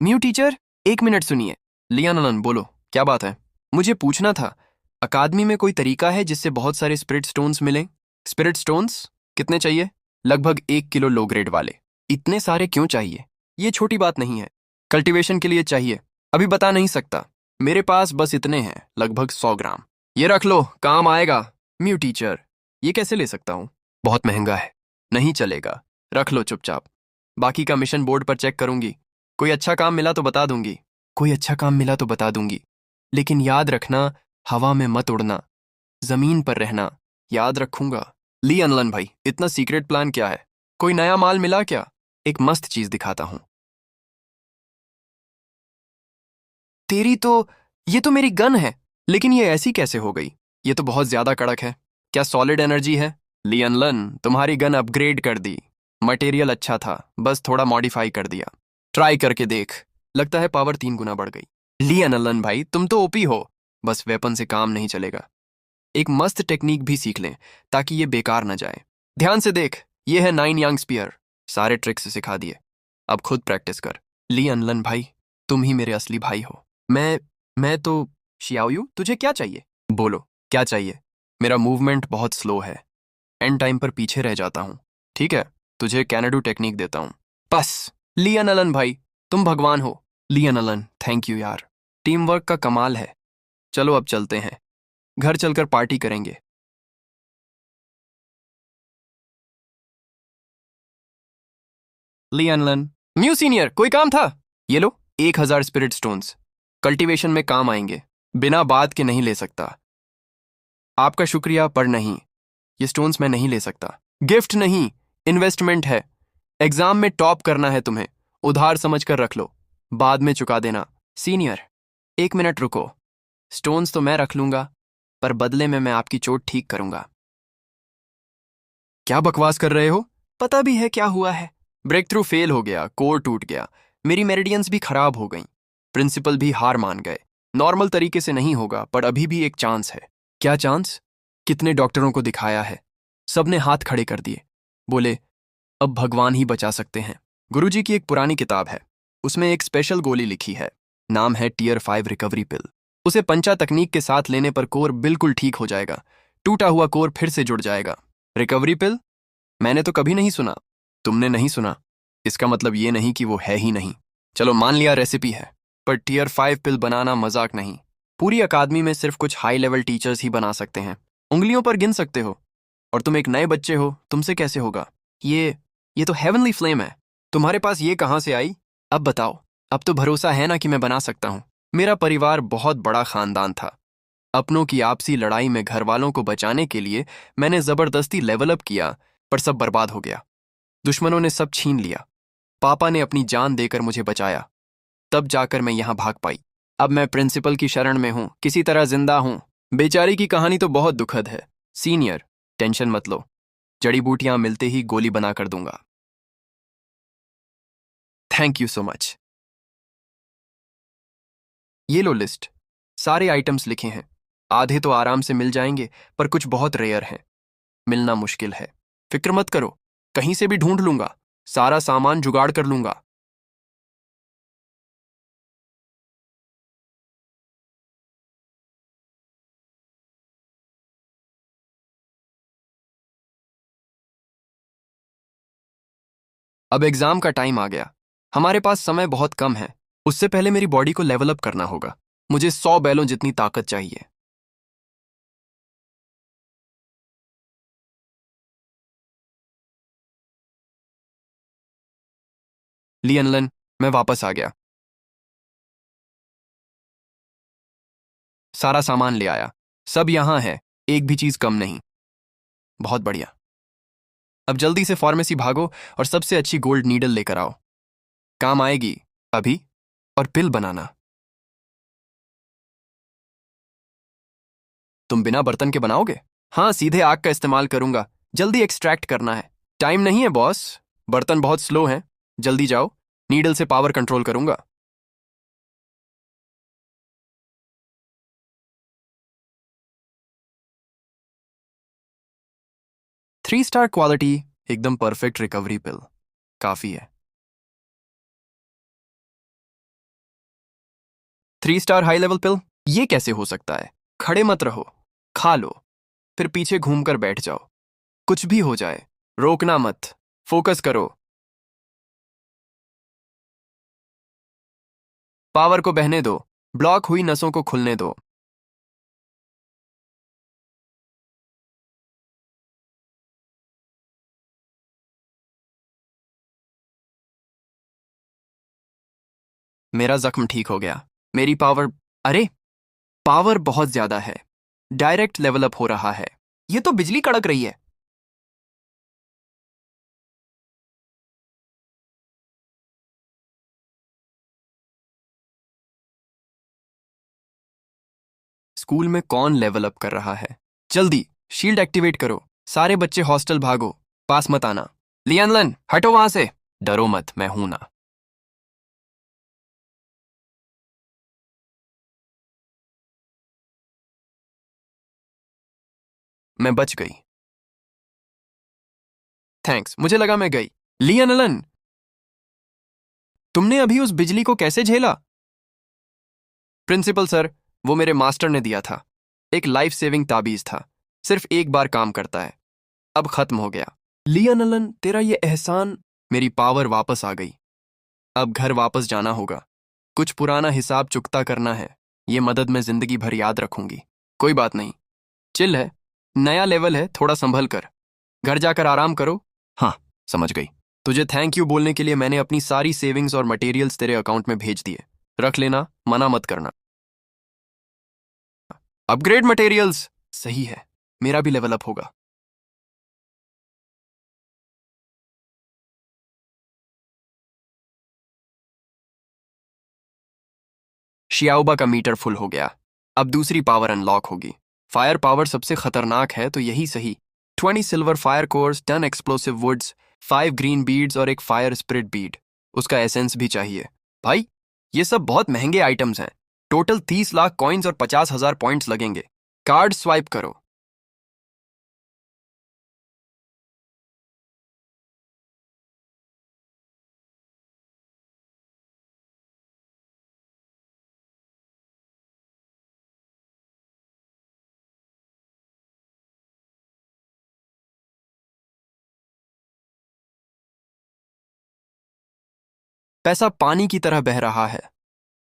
S1: म्यू टीचर, 1 मिनट सुनिए। लियानलन, बोलो क्या बात है? मुझे पूछना था, अकादमी में कोई तरीका है जिससे बहुत सारे स्पिरिट स्टोन्स मिलें? स्पिरिट स्टोन्स कितने चाहिए? लगभग 1 किलो लो ग्रेड वाले। इतने सारे क्यों चाहिए? ये छोटी बात नहीं है। कल्टीवेशन के लिए चाहिए। अभी बता नहीं सकता। मेरे पास बस इतने हैं, लगभग 100 ग्राम। ये रख लो, काम आएगा। म्यू टीचर, ये कैसे ले सकता हूँ? बहुत महंगा है। नहीं चलेगा, रख लो चुपचाप। बाकी का मिशन बोर्ड पर चेक करूंगी। कोई अच्छा काम मिला तो बता दूंगी। कोई अच्छा काम मिला तो बता दूंगी। लेकिन याद रखना, हवा में मत उड़ना, जमीन पर रहना। याद रखूंगा। ली अनलन भाई, इतना सीक्रेट प्लान क्या है? कोई नया माल मिला क्या? एक मस्त चीज दिखाता हूं। तेरी तो ये तो मेरी गन है, लेकिन ये ऐसी कैसे हो गई? ये तो बहुत ज्यादा कड़क है। क्या सॉलिड एनर्जी है? ली अनलन, तुम्हारी गन अपग्रेड कर दी। मटेरियल अच्छा था, बस थोड़ा मॉडिफाई कर दिया। ट्राई करके देख। लगता है पावर 3 गुना बढ़ गई। ली अनलन भाई, तुम तो ओपी हो। बस वेपन से काम नहीं चलेगा। एक मस्त टेक्निक भी सीख लें ताकि ये बेकार न जाए। ध्यान से देख, ये है 9 यांग स्पीयर। सारे ट्रिक्स सिखा दिए, अब खुद प्रैक्टिस कर। ली अनलन भाई, तुम ही मेरे असली भाई हो। मैं तो शियाओयू, तुझे क्या चाहिए? बोलो क्या चाहिए? मेरा मूवमेंट बहुत स्लो है, एंड टाइम पर पीछे रह जाता हूँ। ठीक है, तुझे कैनेडू टेक्निक देता हूँ। बस। लियन अलन भाई, तुम भगवान हो। लियन अलन, थैंक यू यार। टीम वर्क का कमाल है। चलो अब चलते हैं, घर चलकर पार्टी करेंगे। लियन अलन, म्यू सीनियर, कोई काम था? ये लो 1000 स्पिरिट स्टोन्स, कल्टीवेशन में काम आएंगे। बिना बात के नहीं ले सकता। आपका शुक्रिया पर नहीं, ये स्टोन्स मैं नहीं ले सकता। गिफ्ट नहीं, इन्वेस्टमेंट है। एग्जाम में टॉप करना है तुम्हें, उधार समझकर रख लो, बाद में चुका देना। सीनियर, 1 मिनट रुको। स्टोन्स तो मैं रख लूंगा, पर बदले में मैं आपकी चोट ठीक करूंगा। क्या बकवास कर रहे हो? पता भी है क्या हुआ है? ब्रेक थ्रू फेल हो गया, कोर टूट गया, मेरी मेरिडियंस भी खराब हो गई, प्रिंसिपल भी हार मान गए। नॉर्मल तरीके से नहीं होगा, पर अभी भी एक चांस है। क्या चांस? कितने डॉक्टरों को दिखाया है, सबने हाथ खड़े कर दिए, बोले अब भगवान ही बचा सकते हैं। गुरुजी की एक पुरानी किताब है, उसमें एक स्पेशल गोली लिखी है, नाम है टियर 5 रिकवरी पिल। उसे पंचा तकनीक के साथ लेने पर कोर बिल्कुल ठीक हो जाएगा, टूटा हुआ कोर फिर से जुड़ जाएगा। रिकवरी पिल? मैंने तो कभी नहीं सुना। तुमने नहीं सुना, इसका मतलब ये नहीं कि वो है ही नहीं। चलो मान लिया रेसिपी है, पर टियर 5 पिल बनाना मजाक नहीं। पूरी अकादमी में सिर्फ कुछ हाई लेवल टीचर्स ही बना सकते हैं, उंगलियों पर गिन सकते हो। और तुम एक नए बच्चे हो, तुमसे कैसे होगा? ये तो हेवनली फ्लेम है। तुम्हारे पास ये कहां से आई? अब बताओ। अब तो भरोसा है ना कि मैं बना सकता हूं। मेरा परिवार बहुत बड़ा खानदान था। अपनों की आपसी लड़ाई में घर वालों को बचाने के लिए मैंने जबरदस्ती लेवल अप किया, पर सब बर्बाद हो गया। दुश्मनों ने सब छीन लिया। पापा ने अपनी जान देकर मुझे बचाया, तब जाकर मैं यहां भाग पाई। अब मैं प्रिंसिपल की शरण में हूं, किसी तरह जिंदा हूं। बेचारी की कहानी तो बहुत दुखद है। सीनियर, टेंशन मत लो, जड़ी बूटियां मिलते ही गोली बना कर दूंगा। Thank you so much. ये लो लिस्ट, सारे आइटम्स लिखे हैं। आधे तो आराम से मिल जाएंगे, पर कुछ बहुत रेयर हैं, मिलना मुश्किल है। फिक्र मत करो, कहीं से भी ढूंढ लूंगा, सारा सामान जुगाड़ कर लूंगा। अब एग्जाम का टाइम आ गया, हमारे पास समय बहुत कम है। उससे पहले मेरी बॉडी को लेवल अप करना होगा। मुझे 100 बैलों जितनी ताकत चाहिए। लियनलन, मैं वापस आ गया, सारा सामान ले आया, सब यहां है, एक भी चीज कम नहीं। बहुत बढ़िया। अब जल्दी से फार्मेसी भागो और सबसे अच्छी गोल्ड नीडल लेकर आओ, काम आएगी अभी। और पिल बनाना। तुम बिना बर्तन के बनाओगे? हाँ, सीधे आग का इस्तेमाल करूंगा। जल्दी एक्सट्रैक्ट करना है। टाइम नहीं है बॉस, बर्तन बहुत स्लो हैं। जल्दी जाओ, नीडल से पावर कंट्रोल करूंगा। थ्री स्टार क्वालिटी, एकदम परफेक्ट रिकवरी पिल, काफी है। 3 स्टार हाई लेवल पिल, ये कैसे हो सकता है? खड़े मत रहो, खा लो, फिर पीछे घूमकर बैठ जाओ। कुछ भी हो जाए, रोकना मत, फोकस करो। पावर को बहने दो, ब्लॉक हुई नसों को खुलने दो। मेरा जख्म ठीक हो गया। मेरी पावर, अरे पावर बहुत ज्यादा है। डायरेक्ट लेवल अप हो रहा है। ये तो बिजली कड़क रही है। स्कूल में कौन लेवल अप कर रहा है? जल्दी शील्ड एक्टिवेट करो। सारे बच्चे हॉस्टल भागो, पास मत आना। लियानलन, हटो वहां से। डरो मत, मैं हूं ना। मैं बच गई। थैंक्स, मुझे लगा मैं गई। लियानलन, तुमने अभी उस बिजली को कैसे झेला? प्रिंसिपल सर, वो मेरे मास्टर ने दिया था। एक लाइफ सेविंग ताबीज था, सिर्फ एक बार काम करता है। अब खत्म हो गया। लियानलन, तेरा ये एहसान। मेरी पावर वापस आ गई। अब घर वापस जाना होगा। कुछ पुराना हिसाब चुकता करना है। ये मदद मैं जिंदगी भर याद रखूंगी। कोई बात नहीं, चिल है। नया लेवल है, थोड़ा संभल कर। घर जाकर आराम करो। हाँ, समझ गई। तुझे थैंक यू बोलने के लिए मैंने अपनी सारी सेविंग्स और मटेरियल्स तेरे अकाउंट में भेज दिए। रख लेना, मना मत करना। अपग्रेड मटेरियल्स, सही है। मेरा भी लेवल अप होगा। शियाओबा का मीटर फुल हो गया। अब दूसरी पावर अनलॉक होगी। फायर पावर सबसे खतरनाक है तो यही सही। 20 silver fire cores, 10 explosive woods, 5 green beads और एक फायर स्पिरिट बीड। उसका एसेंस भी चाहिए। भाई, ये सब बहुत महंगे आइटम्स हैं। टोटल 30 लाख कॉइन्स और 50,000 पॉइंट्स लगेंगे। कार्ड स्वाइप करो। पैसा पानी की तरह बह रहा है।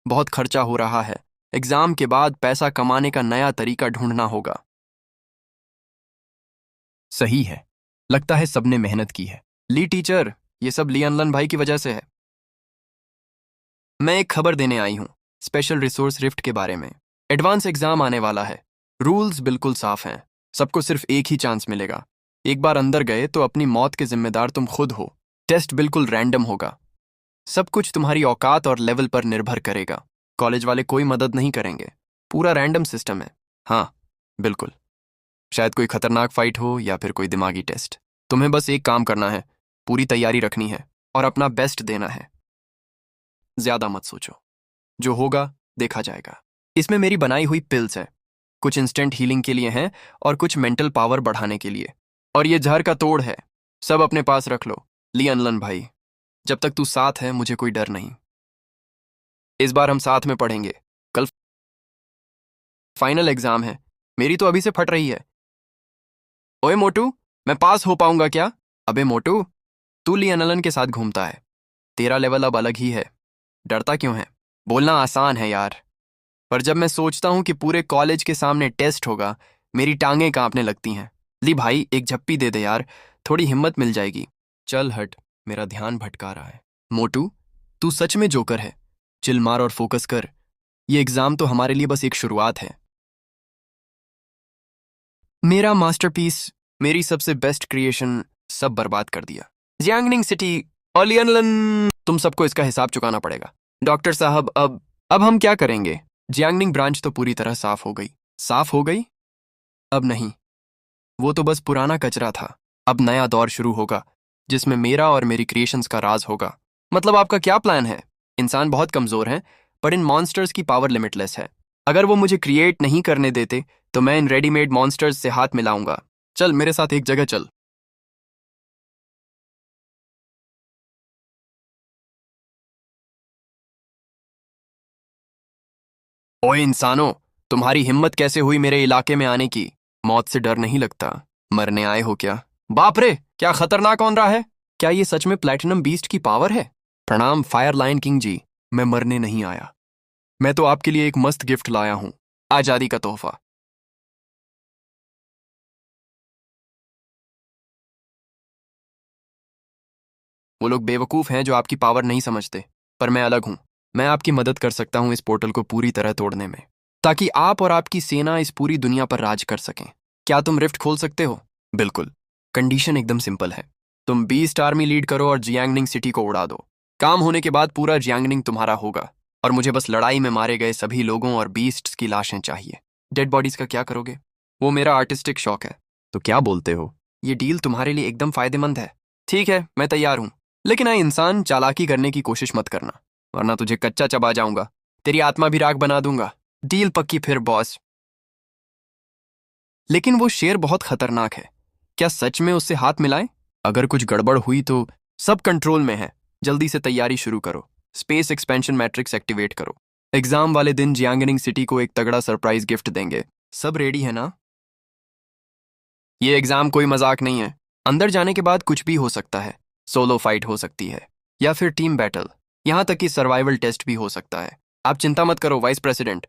S1: बहुत खर्चा हो रहा है। एग्जाम के बाद पैसा कमाने का नया तरीका ढूंढना होगा। सही है, लगता है सबने मेहनत की है। ली टीचर, ये सब लियानलन भाई की वजह से है। मैं एक खबर देने आई हूँ, स्पेशल रिसोर्स रिफ्ट के बारे में। एडवांस एग्जाम आने वाला है। रूल्स बिल्कुल साफ हैं। सबको सिर्फ एक ही चांस मिलेगा। एक बार अंदर गए तो अपनी मौत के जिम्मेदार तुम खुद हो। टेस्ट बिल्कुल रैंडम होगा। सब कुछ तुम्हारी औकात और लेवल पर निर्भर करेगा। कॉलेज वाले कोई मदद नहीं करेंगे। पूरा रैंडम सिस्टम है। हाँ, बिल्कुल। शायद कोई खतरनाक फाइट हो या फिर कोई दिमागी टेस्ट। तुम्हें बस एक काम करना है, पूरी तैयारी रखनी है और अपना बेस्ट देना है। ज्यादा मत सोचो, जो होगा देखा जाएगा। इसमें मेरी बनाई हुई पिल्स हैं। कुछ इंस्टेंट हीलिंग के लिए हैं और कुछ मेंटल पावर बढ़ाने के लिए। और ये जहर का तोड़ है। सब अपने पास रख लो। लियानलन भाई, जब तक तू साथ है मुझे कोई डर नहीं। इस बार हम साथ में पढ़ेंगे। कल फाइनल एग्जाम है। मेरी तो अभी से फट रही है। ओए मोटू, मैं पास हो पाऊंगा क्या? अबे मोटू, तू लियानलन के साथ घूमता है। तेरा लेवल अब अलग ही है। डरता क्यों है? बोलना आसान है यार, पर जब मैं सोचता हूं कि पूरे कॉलेज के सामने टेस्ट होगा, मेरी टांगें कांपने लगती हैं। ली भाई, एक झप्पी दे दे यार, थोड़ी हिम्मत मिल जाएगी। चल हट, मेरा ध्यान भटका रहा है। मोटू, तू सच में जोकर है। चिल मार और फोकस कर। ये एग्जाम तो हमारे लिए बस एक शुरुआत है। मेरा मास्टरपीस, मेरी सबसे बेस्ट क्रिएशन, सब बर्बाद कर दिया। जियांगनिंग सिटी और लियानलन, तुम सबको इसका हिसाब चुकाना पड़ेगा। डॉक्टर साहब, अब हम क्या करेंगे? जियांगनिंग ब्रांच तो पूरी तरह साफ हो गई। साफ हो गई? अब नहीं, वो तो बस पुराना कचरा था। अब नया दौर शुरू होगा जिसमें मेरा और मेरी क्रिएशंस का राज होगा। मतलब आपका क्या प्लान है? इंसान बहुत कमजोर हैं, पर इन मॉन्स्टर्स की पावर लिमिटलेस है। अगर वो मुझे क्रिएट नहीं करने देते तो मैं इन रेडीमेड मॉन्स्टर्स से हाथ मिलाऊंगा। चल मेरे साथ एक जगह चल। ओए इंसानों, तुम्हारी हिम्मत कैसे हुई मेरे इलाके में आने की? मौत से डर नहीं लगता? मरने आए हो क्या? बाप रे, क्या खतरनाक ऑन रहा है! क्या ये सच में प्लैटिनम बीस्ट की पावर है? प्रणाम फायर लाइन किंग जी, मैं मरने नहीं आया। मैं तो आपके लिए एक मस्त गिफ्ट लाया हूं, आजादी का तोहफा। वो लोग बेवकूफ हैं जो आपकी पावर नहीं समझते, पर मैं अलग हूं। मैं आपकी मदद कर सकता हूं इस पोर्टल को पूरी तरह तोड़ने में, ताकि आप और आपकी सेना इस पूरी दुनिया पर राज कर सकें। क्या तुम रिफ्ट खोल सकते हो? बिल्कुल। कंडीशन एकदम सिंपल है। तुम बीस्ट आर्मी लीड करो और जियांगनिंग सिटी को उड़ा दो। काम होने के बाद पूरा जियांगनिंग तुम्हारा होगा, और मुझे बस लड़ाई में मारे गए सभी लोगों और बीस्ट्स की लाशें चाहिए। डेड बॉडीज का क्या करोगे? वो मेरा आर्टिस्टिक शौक है। तो क्या बोलते हो? ये डील तुम्हारे लिए एकदम फायदेमंद है। ठीक है, मैं तैयार हूं। लेकिन आई इंसान, चालाकी करने की कोशिश मत करना, वरना तुझे कच्चा चबा जाऊंगा। तेरी आत्मा भी राख बना दूंगा। डील पक्की फिर बॉस। लेकिन वो शेर बहुत खतरनाक है। क्या सच में उससे हाथ मिलाएं? अगर कुछ गड़बड़ हुई तो सब कंट्रोल में है। जल्दी से तैयारी शुरू करो। स्पेस एक्सपेंशन मैट्रिक्स एक्टिवेट करो। एग्जाम वाले दिन जियांगनिंग सिटी को एक तगड़ा सरप्राइज गिफ्ट देंगे। सब रेडी है ना? ये एग्जाम कोई मजाक नहीं है। अंदर जाने के बाद कुछ भी हो सकता है। सोलो फाइट हो सकती है, या फिर टीम बैटल, यहां तक कि सर्वाइवल टेस्ट भी हो सकता है। आप चिंता मत करो वाइस प्रेसिडेंट।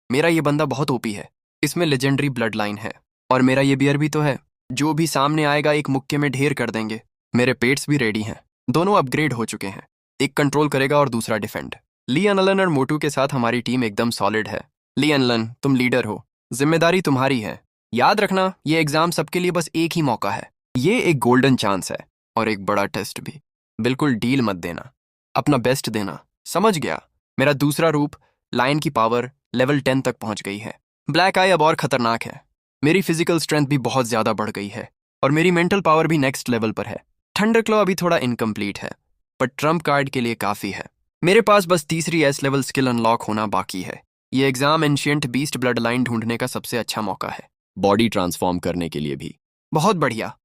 S1: मेरा ये बंदा बहुत ओपी है। इसमें लेजेंडरी ब्लड लाइन है, और मेरा ये बियर भी तो है। जो भी सामने आएगा एक मुक्के में ढेर कर देंगे। मेरे पेट्स भी रेडी हैं। दोनों अपग्रेड हो चुके हैं। एक कंट्रोल करेगा और दूसरा डिफेंड। ली अनलन और मोटू के साथ हमारी टीम एकदम सॉलिड है। ली अनलन, तुम लीडर हो, जिम्मेदारी तुम्हारी है। याद रखना, ये एग्जाम सबके लिए बस एक ही मौका है। ये एक गोल्डन चांस है, और एक बड़ा टेस्ट भी। बिल्कुल डील मत देना, अपना बेस्ट देना। समझ गया? मेरा दूसरा रूप, लाइन की पावर लेवल 10 तक पहुंच गई है। ब्लैक आई अब और खतरनाक है। मेरी फिजिकल स्ट्रेंथ भी बहुत ज्यादा बढ़ गई है, और मेरी मेंटल पावर भी नेक्स्ट लेवल पर है। थंडर क्लॉ अभी थोड़ा इनकम्प्लीट है, पर ट्रम्प कार्ड के लिए काफी है। मेरे पास बस तीसरी एस लेवल स्किल अनलॉक होना बाकी है। ये exam ancient beast blood line ढूंढने का सबसे अच्छा मौका है। बॉडी ट्रांसफॉर्म करने के लिए भी। बहुत बढ़िया।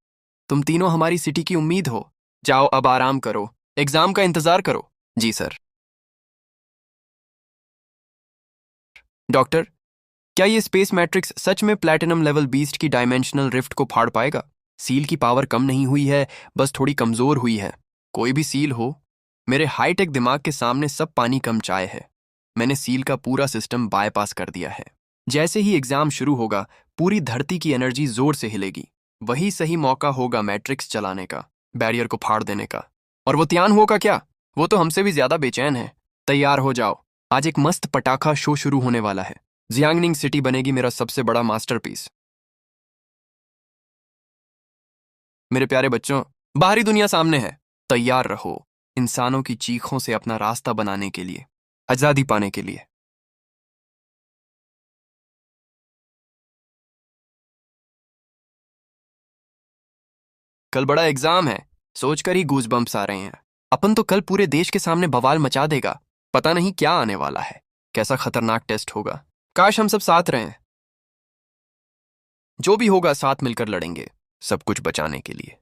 S1: तुम तीनों हमारी सिटी की उम्मीद हो। जाओ अब आराम करो, एग्जाम का इंतजार करो। जी सर। डॉक्टर, क्या ये स्पेस मैट्रिक्स सच में प्लैटिनम लेवल बीस्ट की डायमेंशनल रिफ्ट को फाड़ पाएगा? सील की पावर कम नहीं हुई है, बस थोड़ी कमजोर हुई है। कोई भी सील हो, मेरे हाईटेक दिमाग के सामने सब पानी कम चाय है। मैंने सील का पूरा सिस्टम बायपास कर दिया है। जैसे ही एग्जाम शुरू होगा, पूरी धरती की एनर्जी जोर से हिलेगी। वही सही मौका होगा मैट्रिक्स चलाने का, बैरियर को फाड़ देने का। और वो त्यान हुआ का क्या? वो तो हमसे भी ज्यादा बेचैन है। तैयार हो जाओ, आज एक मस्त पटाखा शो शुरू होने वाला है। जियांगनिंग सिटी बनेगी मेरा सबसे बड़ा मास्टरपीस। मेरे प्यारे बच्चों, बाहरी दुनिया सामने है। तैयार रहो, इंसानों की चीखों से अपना रास्ता बनाने के लिए, आजादी पाने के लिए। कल बड़ा एग्जाम है, सोचकर ही गूज़बम्प्स आ रहे हैं। अपन तो कल पूरे देश के सामने बवाल मचा देगा। पता नहीं क्या आने वाला है, कैसा खतरनाक टेस्ट होगा। काश हम सब साथ रहें। जो भी होगा साथ मिलकर लड़ेंगे, सब कुछ बचाने के लिए।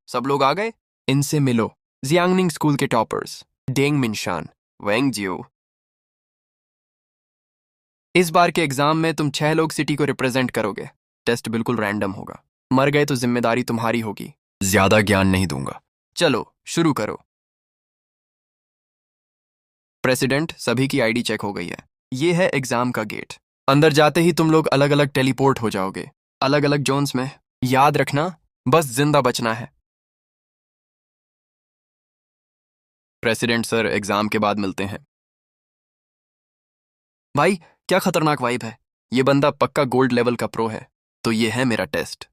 S1: सब लोग आ गए? इनसे मिलो, जियांगनिंग स्कूल के टॉपर्स, डेंग मिनशान, वेंग जियो। इस बार के एग्जाम में तुम 6 लोग सिटी को रिप्रेजेंट करोगे। टेस्ट बिल्कुल रैंडम होगा। मर गए तो जिम्मेदारी तुम्हारी होगी। ज्यादा ज्ञान नहीं दूंगा। चलो शुरू करो। प्रेसिडेंट, सभी की आईडी चेक हो गई है। ये है एग्जाम का गेट। अंदर जाते ही तुम लोग अलग अलग टेलीपोर्ट हो जाओगे, अलग अलग जोन्स में। याद रखना, बस जिंदा बचना है। प्रेसिडेंट सर, एग्जाम के बाद मिलते हैं। भाई, क्या खतरनाक वाइब है। ये बंदा पक्का गोल्ड लेवल का प्रो है। तो ये है मेरा टेस्ट।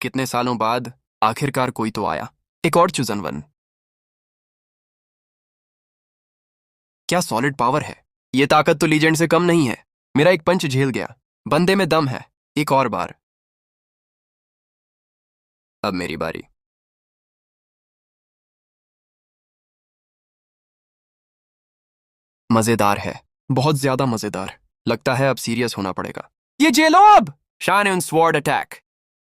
S1: कितने सालों बाद आखिरकार कोई तो आया, एक और चुजन वन। क्या सॉलिड पावर है। ये ताकत तो लीजेंड से कम नहीं है। मेरा एक पंच झेल गया। बंदे में दम है। एक और बार। अब मेरी बारी। मजेदार है, बहुत ज्यादा मजेदार। लगता है अब सीरियस होना पड़ेगा। ये जेलो अब। शान उन स्वॉर्ड अटैक।